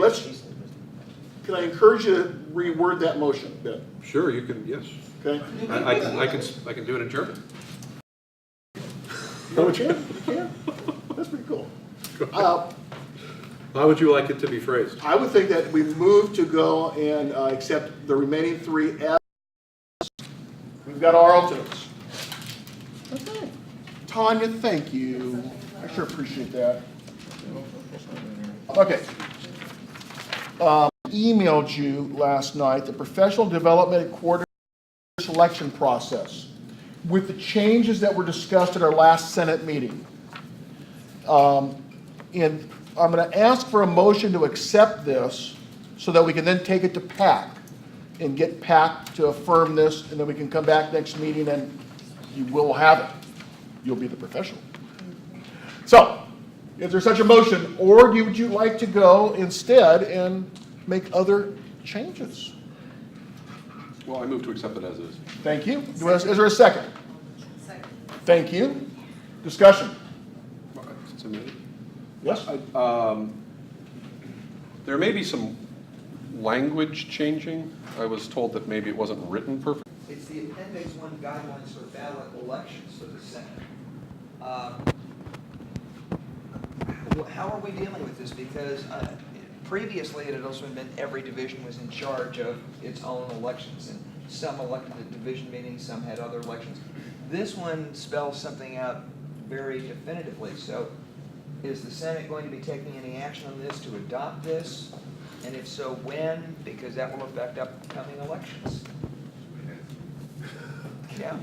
can I encourage you to reword that motion a bit? Sure, you can, yes. Okay. I can do it in German. Oh, you can? That's pretty cool. How would you like it to be phrased? I would think that we move to go and accept the remaining 3 as we've got our alternates. Okay. Tanya, thank you. I sure appreciate that. Okay. Emailed you last night the professional development coordinator selection process with the changes that were discussed at our last Senate meeting. And I'm going to ask for a motion to accept this so that we can then take it to PAC and get PAC to affirm this, and then we can come back next meeting and you will have it. You'll be the professional. So, is there such a motion, or would you like to go instead and make other changes? Well, I move to accept it as is. Thank you. Is there a second? Second. Thank you. Discussion. Yes? There may be some language changing. I was told that maybe it wasn't written perfectly. It's the Appendix 1 guidelines for ballot elections for the Senate. How are we dealing with this? Because previously it had also been every division was in charge of its own elections, and some elected at division meetings, some had other elections. This one spells something out very definitively. So is the Senate going to be taking any action on this to adopt this? And if so, when? Because that will affect upcoming elections. Yeah,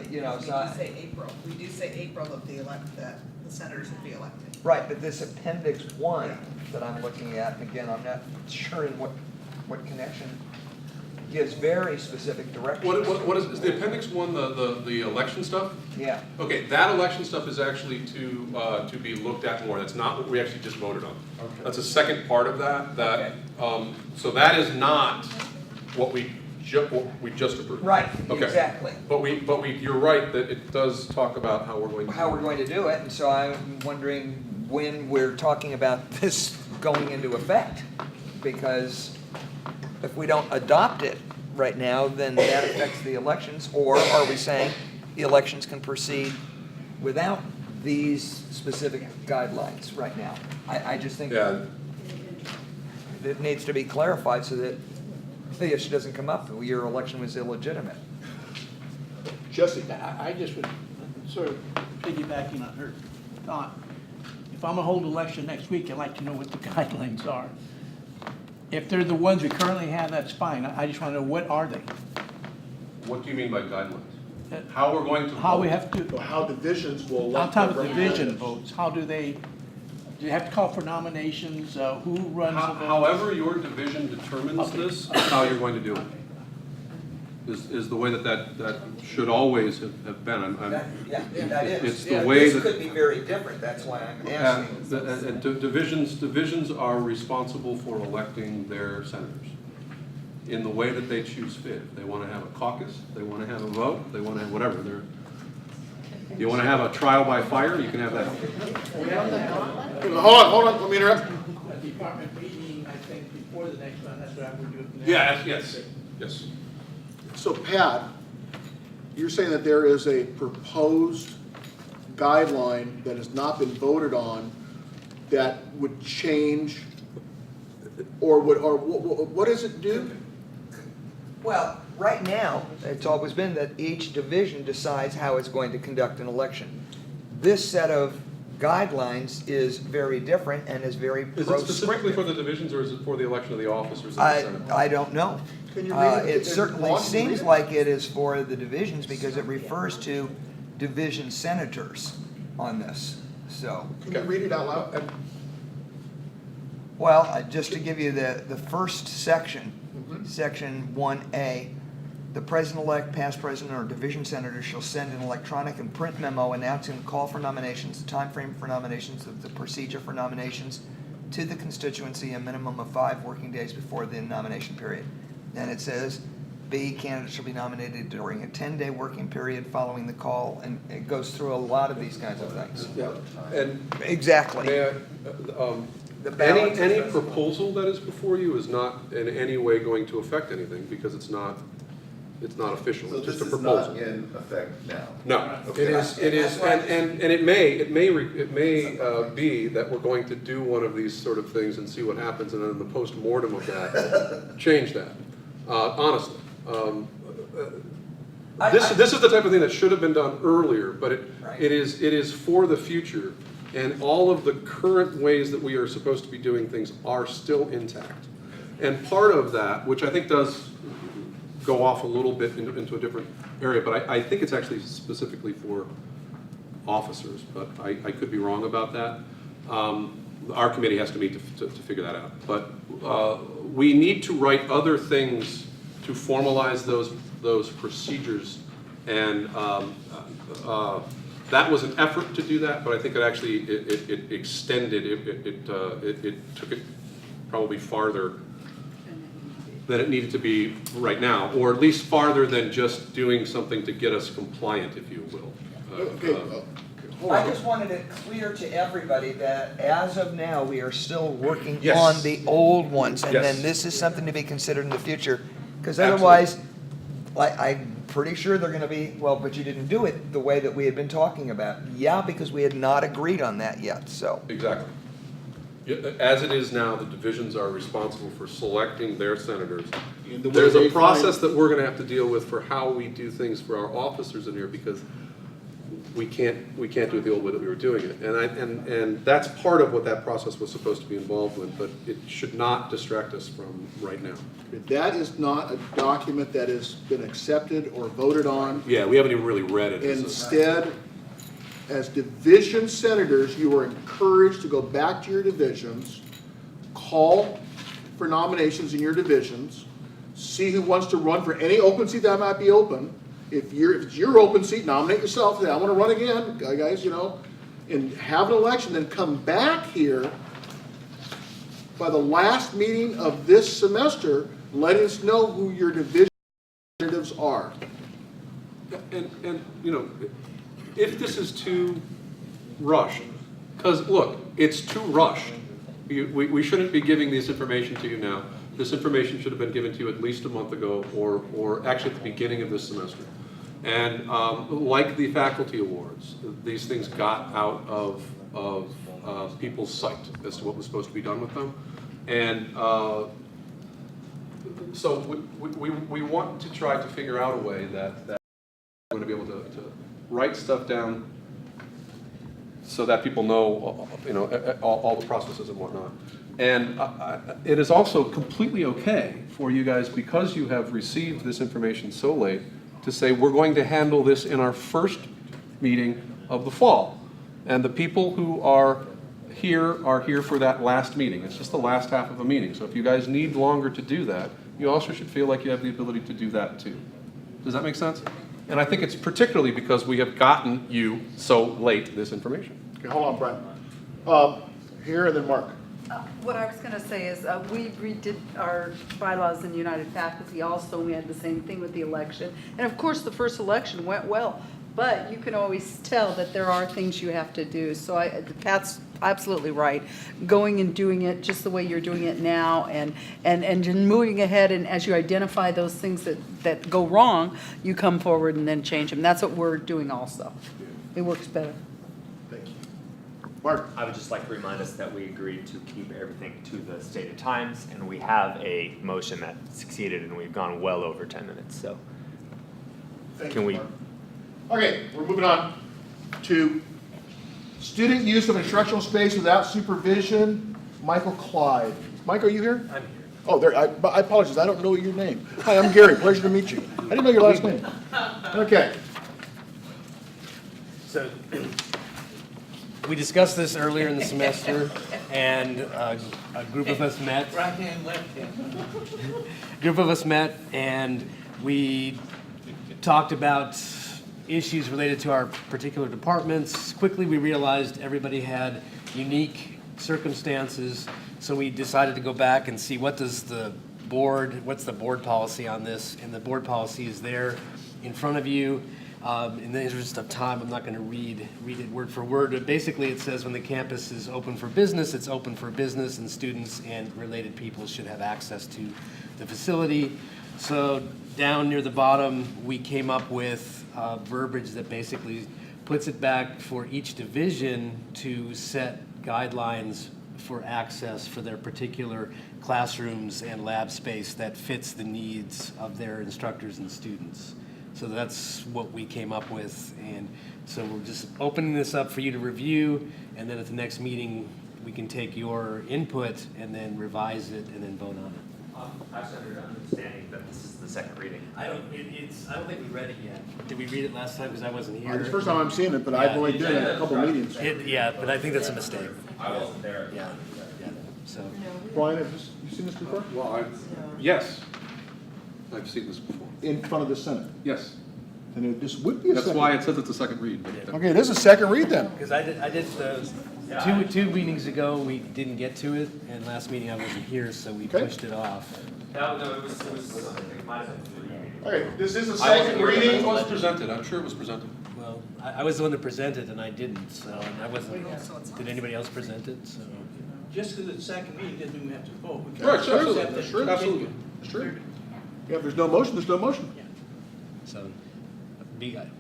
you know, We so. do say April. We do say April of that the senators will be elected. Right, but this appendix 1 that I'm looking at, again, I'm not sure in what connection, gives very specific directions. What is the appendix 1, the election stuff? Yeah. Okay, that election stuff is actually to be looked at more. That's not what we actually just voted on. Okay. That's a second part of that, so that is not what we just approved. Right, Okay. exactly. But you're right that it does talk about how we're going to. How we're going to do it, and so I'm wondering when we're talking about this going into effect. Because if we don't adopt it right now, then that affects the elections, or are we saying the elections can proceed without these specific guidelines right now? I just think it needs to be clarified so that the issue doesn't come up, your election was illegitimate. Jesse? I just would sort of piggybacking on her thought. If I'm gonna hold election next week, I'd like to know what the guidelines are. If they're the ones we currently have, that's fine. I just wanna know, what are they? What do you mean by guidelines? How we're going to How we vote? have to. How divisions will On elect top their of division representatives. votes, how do they have to call for nominations? Who runs the vote? However your division determines this, is how you're going to do it. Is the way that should always have been. That is. It's the way This that. could be very different, that's why I'm asking. And divisions are responsible for electing their senators in the way that they choose fit. If they want to have a caucus, they want to have a vote, they want to have whatever. You want to have a trial by fire, you can have that. Hold on, let me interrupt. A department meeting, I think, before the next one, that's what I would do. Yes. So Pat, you're saying that there is a proposed guideline that has not been voted on that would change, or what does it do? Well, right now, it's always been that each division decides how it's going to conduct an election. This set of guidelines is very different and is very Is it specifically proscriptive. for the divisions, or is it for the election of the officers of the Senate? I don't know. Can you read it? It certainly seems like it is for the divisions because it refers to division senators on this, so. Can you read it out loud? Well, just to give you the first section, section 1A, the president-elect, past president, or division senator shall send an electronic and print memo announcing the call for nominations, the time frame for nominations, the procedure for nominations to the constituency a minimum of 5 working days before the nomination period. Then it says, B, candidates shall be nominated during a 10-day working period following the call, and it goes through a lot of these kinds of things. Yeah, and Exactly. may I, The balance any is- proposal that is before you is not in any way going to affect anything because it's not official, So it's this just a is not proposal. in effect now? No, Okay. it is, and it may be that we're going to do one of these sort of things and see what happens, and then in the post-mortem of that, change that, honestly. This is the type of thing that should have been done earlier, but it is for the future, and all of the current ways that we are supposed to be doing things are still intact. And part of that, which I think does go off a little bit into a different area, but I think it's actually specifically for officers, but I could be wrong about that. Our committee has to meet to figure that out. But we need to write other things to formalize those procedures, and that was an effort to do that, but I think it actually it extended it took it probably farther than it needed to be right now, or at least farther than just doing something to get us compliant, if you will. I just wanted it clear to everybody that as of now, we are still working Yes. on the old ones. And Yes. then this is something to be considered in the future. Because otherwise, I'm pretty sure they're gonna be, well, but you didn't do it the way that we had been talking about. Yeah, because we had not agreed on that yet, so. Exactly. As it is now, the divisions are responsible for selecting their senators. And the way There's a they process that we're gonna have to deal with for how we do things for our officers in here, because we can't do it the old way that we were doing it. And that's part of what that process was supposed to be involved with, but it should not distract us from right now. That is not a document that has been accepted or voted on. Yeah, we haven't even really read it. Instead, as division senators, you are encouraged to go back to your divisions, call for nominations in your divisions, see who wants to run for any open seat that might be open. If it's your open seat, nominate yourself. Say, I want to run again, guys, and have an election, then come back here by the last meeting of this semester, let us know who your division representatives are. And if this is too rushed, because look, it's too rushed. We shouldn't be giving this information to you now. This information should have been given to you at least a month ago, or actually at the beginning of this semester. And like the faculty awards, these things got out of people's sight as to what was supposed to be done with them. And so we want to try to figure out a way that we're going to be able to write stuff down so that people know, all the processes and whatnot. And it is also completely okay for you guys, because you have received this information so late, to say we're going to handle this in our first meeting of the fall. And the people who are here for that last meeting. It's just the last half of a meeting. So if you guys need longer to do that, you also should feel like you have the ability to do that too. Does that make sense? And I think it's particularly because we have gotten you so late this information. Okay, hold on, Brian. Here and then Mark. What I was going to say is we redid our bylaws in United Faculty also. We had the same thing with the election. And of course, the first election went well, but you can always tell that there are things you have to do. So Pat's absolutely right. Going and doing it just the way you're doing it now, and moving ahead, and as you identify those things that go wrong, you come forward and then change them. That's what we're doing also. It works better. Thank you. Mark. I would just like to remind us that we agreed to keep everything to the stated times, and we have a motion that succeeded, and we've gone well over 10 minutes, so. Can we? Okay, we're moving on to student use of instructional space without supervision. Michael Clyde. Mike, are you here? I'm here. Oh, there. I apologize. I don't know your name. Hi, I'm Gary. Pleasure to meet you. I didn't know your last name. Okay. So we discussed this earlier in the semester, and a group of us met. Right hand, left hand. Group of us met, and we talked about issues related to our particular departments. Quickly, we realized everybody had unique circumstances, so we decided to go back and see what's the board policy on this, and the board policy is there in front of you. In the interest of time, I'm not going to read it word for word, but basically it says when the campus is open for business, it's open for business, and students and related people should have access to the facility. So down near the bottom, we came up with verbiage that basically puts it back for each division to set guidelines for access for their particular classrooms and lab space that fits the needs of their instructors and students. So that's what we came up with, and so we're just opening this up for you to review, and then at the next meeting, we can take your input and then revise it and then vote on it. Actually, under understanding that this is the second reading. I don't think we read it yet. Did we read it last time, because I wasn't here? It's the first time I'm seeing it, but I've only been in a couple meetings. Yeah, but I think that's a mistake. I wasn't there. Yeah, so. Brian, have you seen this before? Well, yes. I've seen this before. In front of the Senate? Yes. And this would be a second. That's why it says it's a second read. Okay, it is a second read then. Because I did two meetings ago, we didn't get to it, and last meeting I wasn't here, so we pushed it off. No, it was it might have been 3 meetings. Okay, this is a second reading. It was presented, I'm sure it was presented. Well, I was the one that presented, and I didn't, so I wasn't, did anybody else present it, so? Just because it's second reading doesn't mean we have to vote. We can Right, accept absolutely, that that's true, continue. that's true. Yeah, if there's no motion, there's no motion. So,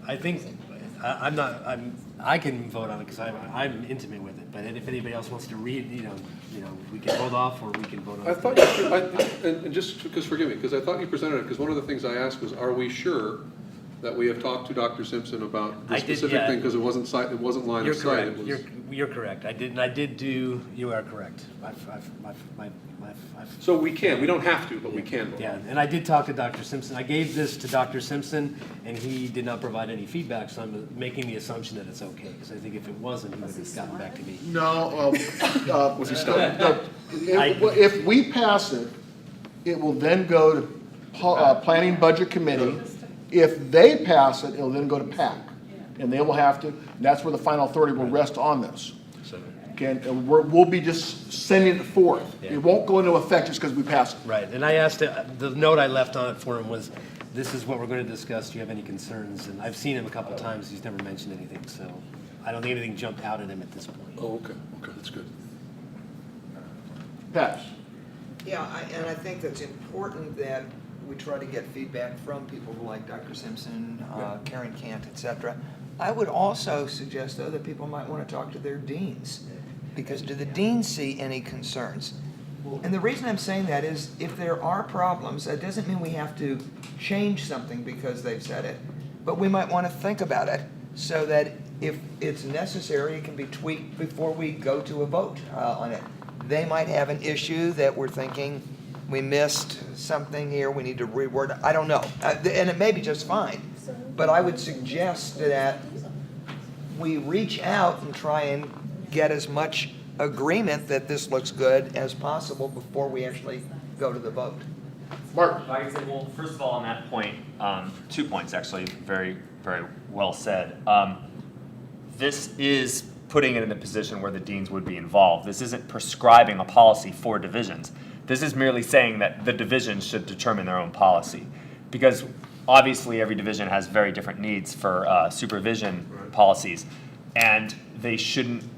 I think, I can vote on it because I'm intimate with it, but if anybody else wants to read, we can hold off or we can vote on it. I thought, and just because, forgive me, because I thought you presented it, because one of the things I asked was, are we sure that we have talked to Dr. Simpson about the I did, specific yeah. thing, because it wasn't line You're of sight. correct. It was. You're correct. I did do, you are correct. So we don't have to, but we can vote. Yeah, and I did talk to Dr. Simpson. I gave this to Dr. Simpson, and he did not provide any feedback, so I'm making the assumption that it's okay, because I think if it wasn't, he would have gotten back to me. No, Was he stuck? if we pass it, it will then go to Planning Budget Committee. If they pass it, it'll then go to PAC, and they will have to, and that's where the final authority will rest on this. Okay, and we'll be just sending it forth. It won't go into effect just because we pass it. Right, and I asked, the note I left on it for him was, this is what we're going to discuss, do you have any concerns? And I've seen him a couple times, he's never mentioned anything, so I don't think anything jumped out at him at this point. Oh, okay, that's good. Pass. Yeah, and I think that's important that we try to get feedback from people like Dr. Simpson, Karen Kant, et cetera. I would also suggest, though, that people might want to talk to their deans, because do the deans see any concerns? And the reason I'm saying that is if there are problems, that doesn't mean we have to change something because they've said it, but we might want to think about it so that if it's necessary, it can be tweaked before we go to a vote on it. They might have an issue that we're thinking we missed something here, we need to reword it. I don't know. And it may be just fine. But I would suggest that we reach out and try and get as much agreement that this looks good as possible before we actually go to the vote. Mark. If I could say, well, first of all, on that point, 2 points actually, very, very well said. This is putting it in a position where the deans would be involved. This isn't prescribing a policy for divisions. This is merely saying that the divisions should determine their own policy. Because obviously every division has very different needs for supervision policies. And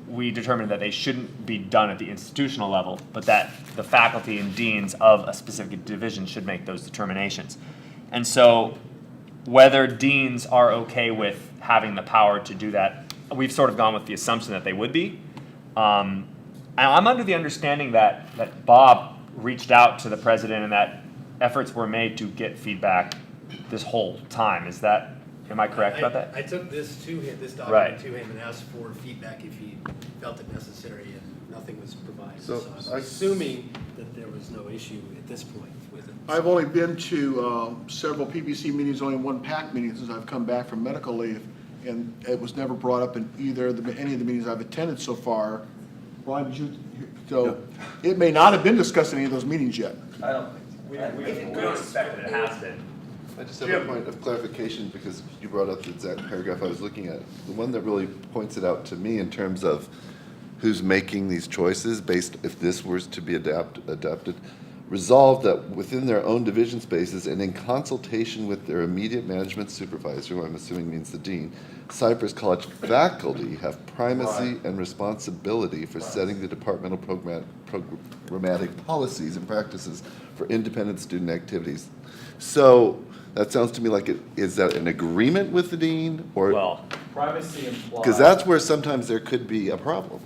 we determined that they shouldn't be done at the institutional level, but that the faculty and deans of a specific division should make those determinations. And so whether deans are okay with having the power to do that, we've sort of gone with the assumption that they would be. And I'm under the understanding that Bob reached out to the president and that efforts were made to get feedback this whole time. Am I correct about that? I took this to him, this Right. document to him, and asked for feedback if he felt it necessary, and nothing was provided. So So I'm assuming that there was no issue at this point with it. I've only been to several PBC meetings, only one PAC meeting since I've come back from medical leave, and it was never brought up in any of the meetings I've attended so far. Brian, did you? So it may not have been discussed in any of those meetings yet. I don't think so. We don't expect that it has been. I just have a point of clarification because you brought up the exact paragraph I was looking at. The one that really points it out to me in terms of who's making these choices based, if this was to be adapted, resolved that within their own division spaces and in consultation with their immediate management supervisor, who I'm assuming means the dean, Cypress College faculty have primacy and responsibility for setting the departmental programmatic policies and practices for independent student activities. So that sounds to me like is that an agreement with the dean or? Well, privacy implies. Because that's where sometimes there could be a problem.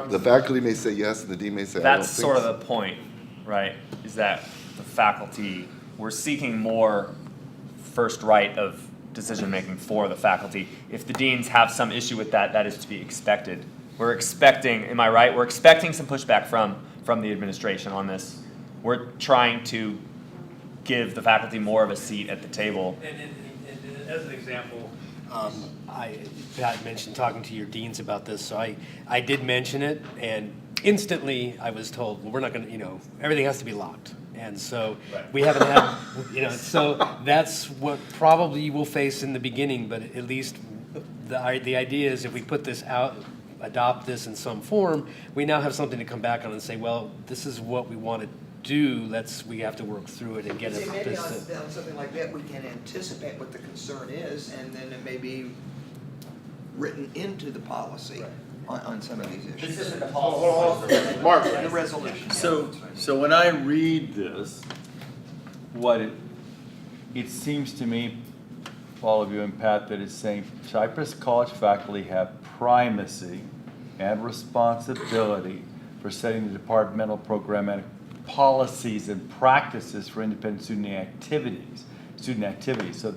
The faculty may say yes, and the dean may say I don't think That's sort of the point, right? Is that the faculty, we're seeking more first right of decision-making for the faculty. If the deans have some issue with that, that is to be expected. We're expecting, am I right? We're expecting some pushback from the administration on this. We're trying to give the faculty more of a seat at the table. And as an example, Pat mentioned talking to your deans about this, so I did mention it, and instantly I was told, well, we're not going to, everything has to be locked. And so we haven't had, so that's what probably you will face in the beginning, but at least the idea is if we put this out, adopt this in some form, we now have something to come back on and say, well, this is what we want to do, we have to work through it and get it. Maybe on something like that, we can anticipate what the concern is, and then it may be written into the policy on some of these issues. This isn't a policy. Mark, the resolution. So when I read this, what it seems to me, all of you and Pat, that it's saying Cypress College faculty have primacy and responsibility for setting the departmental programmatic policies and practices for independent student activities. So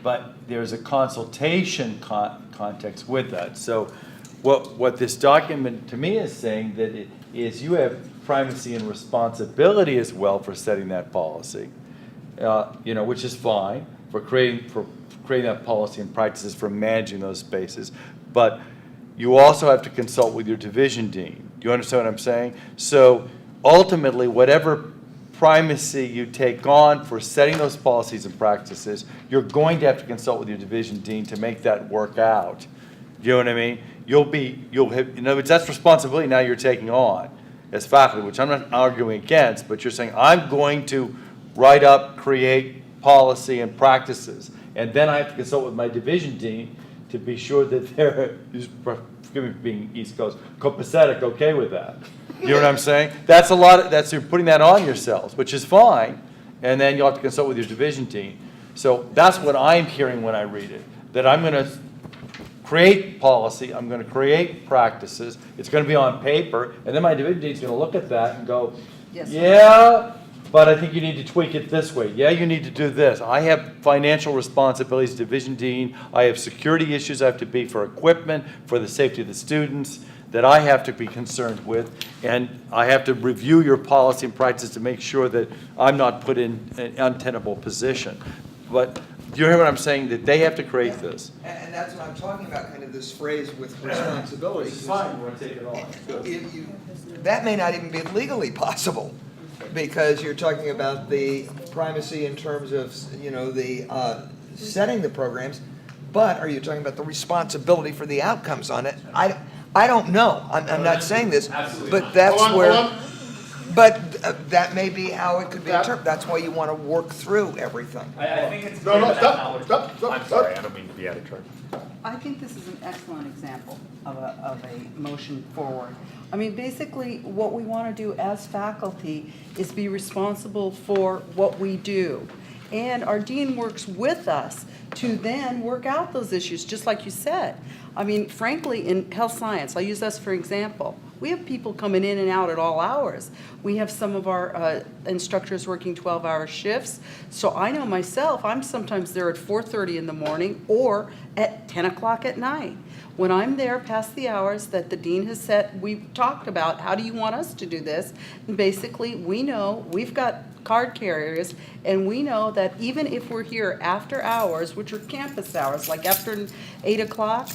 but there's a consultation context with that. So what this document to me is saying that it is you have primacy and responsibility as well for setting that policy, which is fine for creating that policy and practices for managing those spaces. But you also have to consult with your division dean. Do you understand what I'm saying? So ultimately, whatever primacy you take on for setting those policies and practices, you're going to have to consult with your division dean to make that work out. You know what I mean? You'll have, in other words, that's responsibility now you're taking on as faculty, which I'm not arguing against, but you're saying, I'm going to write up, create policy and practices, and then I have to consult with my division dean to be sure that they're, forgive me for being East Coast, copacetic, okay with that. You know what I'm saying? That's a lot, you're putting that on yourselves, which is fine, and then you'll have to consult with your division dean. So that's what I'm hearing when I read it, that I'm going to create policy, I'm going to create practices, it's going to be on paper, and then my division dean's going to look at that and go, Yes. yeah, but I think you need to tweak it this way. Yeah, you need to do this. I have financial responsibilities, division dean. I have security issues I have to be for equipment, for the safety of the students that I have to be concerned with. And I have to review your policy and practice to make sure that I'm not put in an untenable position. But do you hear what I'm saying? That they have to create this. And that's what I'm talking about, kind of this phrase with responsibility. Fine, we're going to take it on. That may not even be legally possible, because you're talking about the primacy in terms of, the setting the programs, but are you talking about the responsibility for the outcomes on it? I don't know. I'm not saying this, but that's where. But that may be how it could be interpreted. That's why you want to work through everything. I think it's No, clear stop, that stop. I'm sorry, I don't mean to be out of turn. I think this is an excellent example of a motion forward. I mean, basically, what we want to do as faculty is be responsible for what we do. And our dean works with us to then work out those issues, just like you said. I mean, frankly, in health science, I'll use us for example. We have people coming in and out at all hours. We have some of our instructors working 12-hour shifts. So I know myself, I'm sometimes there at 4:30 in the morning or at 10 o'clock at night. When I'm there past the hours that the dean has set, we've talked about, how do you want us to do this? And basically, we know, we've got card carriers, and we know that even if we're here after hours, which are campus hours, like after 8 o'clock,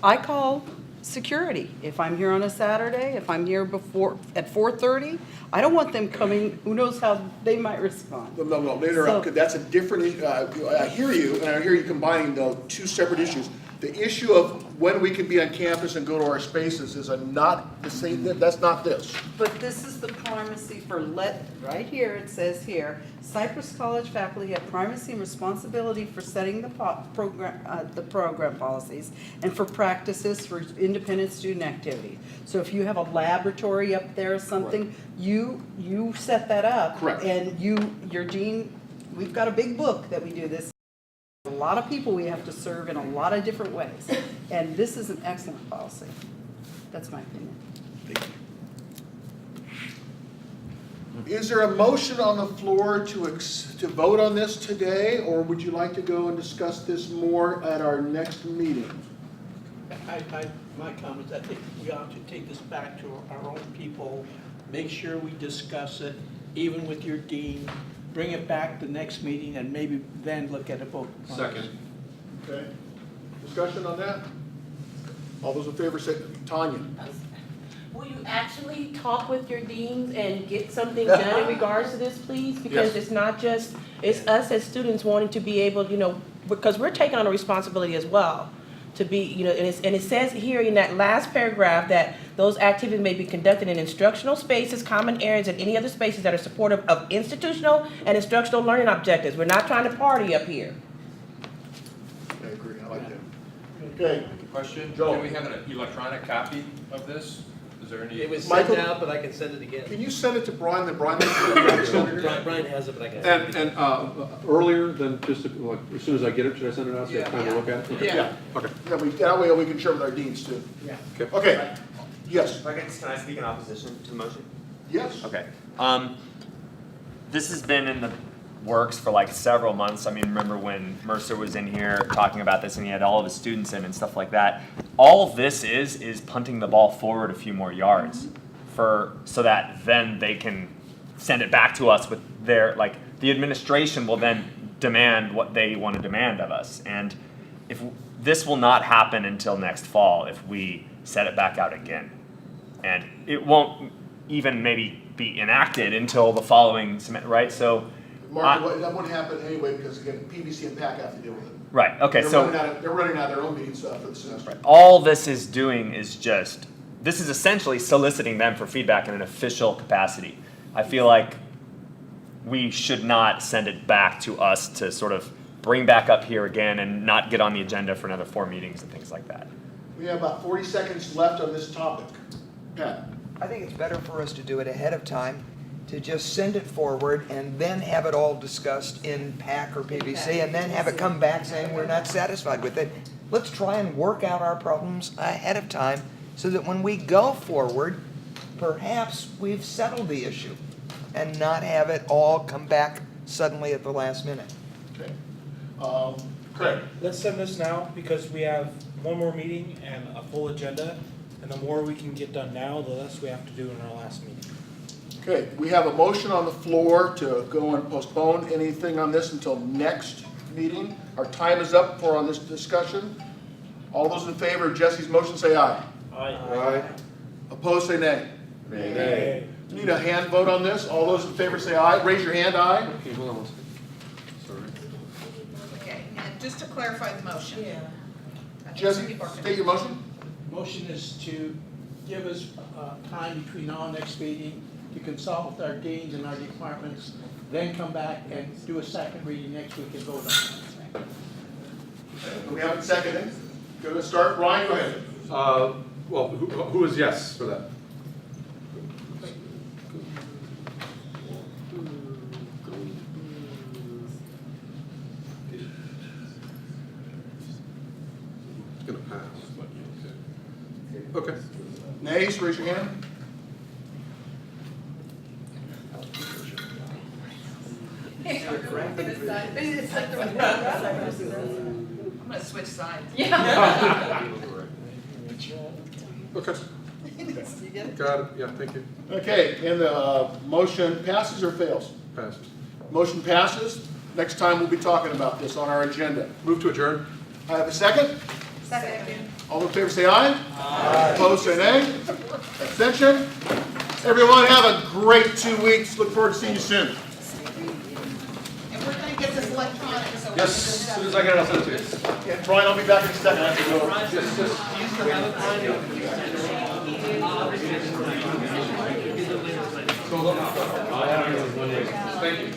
I call security. If I'm here on a Saturday, if I'm here at 4:30, I don't want them coming, who knows how they might respond. No, later, that's a different, I hear you, and I hear you combining the two separate issues. The issue of when we can be on campus and go to our spaces is not the same, that's not this. But this is the primacy for right here, it says here, Cypress College faculty have primacy and responsibility for setting the program policies and for practices for independent student activity. So if you have a laboratory up there or something, you set that up. Correct. And your dean, we've got a big book that we do this. A lot of people we have to serve in a lot of different ways, and this is an excellent policy. That's my opinion. Is there a motion on the floor to vote on this today, or would you like to go and discuss this more at our next meeting? My comments, I think we ought to take this back to our own people, make sure we discuss it, even with your dean, bring it back the next meeting, and maybe then look at a vote. Second. Okay. Discussion on that? All those in favor say, Tanya? Will you actually talk with your deans and get something done in regards to this, please? Because Yes. it's not just, it's us as students wanting to be able, because we're taking on a responsibility as well. To be, and it says here in that last paragraph that those activities may be conducted in instructional spaces, common areas, and any other spaces that are supportive of institutional and instructional learning objectives. We're not trying to party up here. I agree, I like that. Okay. Question, Joel. do we have an electronic copy of this? Is there any? It was Michael? sent out, but I can send it again. Can you send it to Brian, then Brian can Brian has it, but I can send it. And earlier than just, like, as soon as I get it, should I send it out so you have time to look at it? Okay. Yeah. Okay. That way we can share with our deans too. Yeah. Okay, yes. Can I speak in opposition to the motion? Yes. Okay. This has been in the works for like several months. I mean, remember when Mercer was in here talking about this and he had all of his students in and stuff like that. All this is punting the ball forward a few more yards so that then they can send it back to us with their, like, the administration will then demand what they want to demand of us. And if this will not happen until next fall if we set it back out again. And it won't even maybe be enacted until the following semester, right? So, Mark, that wouldn't happen anyway, because again, PVC and PAC have to deal with it. right, okay, They're so. running out of their own meetings for the semester. All this is doing is just, this is essentially soliciting them for feedback in an official capacity. I feel like we should not send it back to us to sort of bring back up here again and not get on the agenda for another 4 meetings and things like that. We have about 40 seconds left on this topic. Pat? I think it's better for us to do it ahead of time, to just send it forward and then have it all discussed in PAC or PVC, and then have it come back saying we're not satisfied with it. Let's try and work out our problems ahead of time so that when we go forward, perhaps we've settled the issue and not have it all come back suddenly at the last minute. Okay. Craig? Let's send this now because we have one more meeting and a full agenda. And the more we can get done now, the less we have to do in our last meeting. Okay, we have a motion on the floor to go and postpone anything on this until next meeting. Our time is up on this discussion. All those in favor of Jesse's motion say aye. Aye. Opposed say nay. Nay. Need a hand vote on this? All those in favor say aye. Raise your hand, aye. Okay, hold on one second. Sorry. Okay, and just to clarify the motion. Jesse, state your motion. Motion is to give us time between now and next meeting to consult with our deans and our departments, then come back and do a second reading next week and vote on it. We haven't seconded. Going to start. Brian, go ahead. Well, who is yes for that? It's gonna pass. Okay. Nays, raise your hand. I'm gonna switch sides. Okay. Got it, yeah, thank you. Okay, and the motion passes or fails? Passes. Motion passes. Next time we'll be talking about this on our agenda. Move to adjourn. I have a second. Second. All in favor say aye. Aye. Opposed say nay. Abstention. Everyone have a great 2 weeks. Look forward to seeing you soon. And we're gonna get this electronic, so. Yes, as soon as I get it, I'll send it to you. Yeah, Brian, I'll be back in a second. I have to go. Thank you.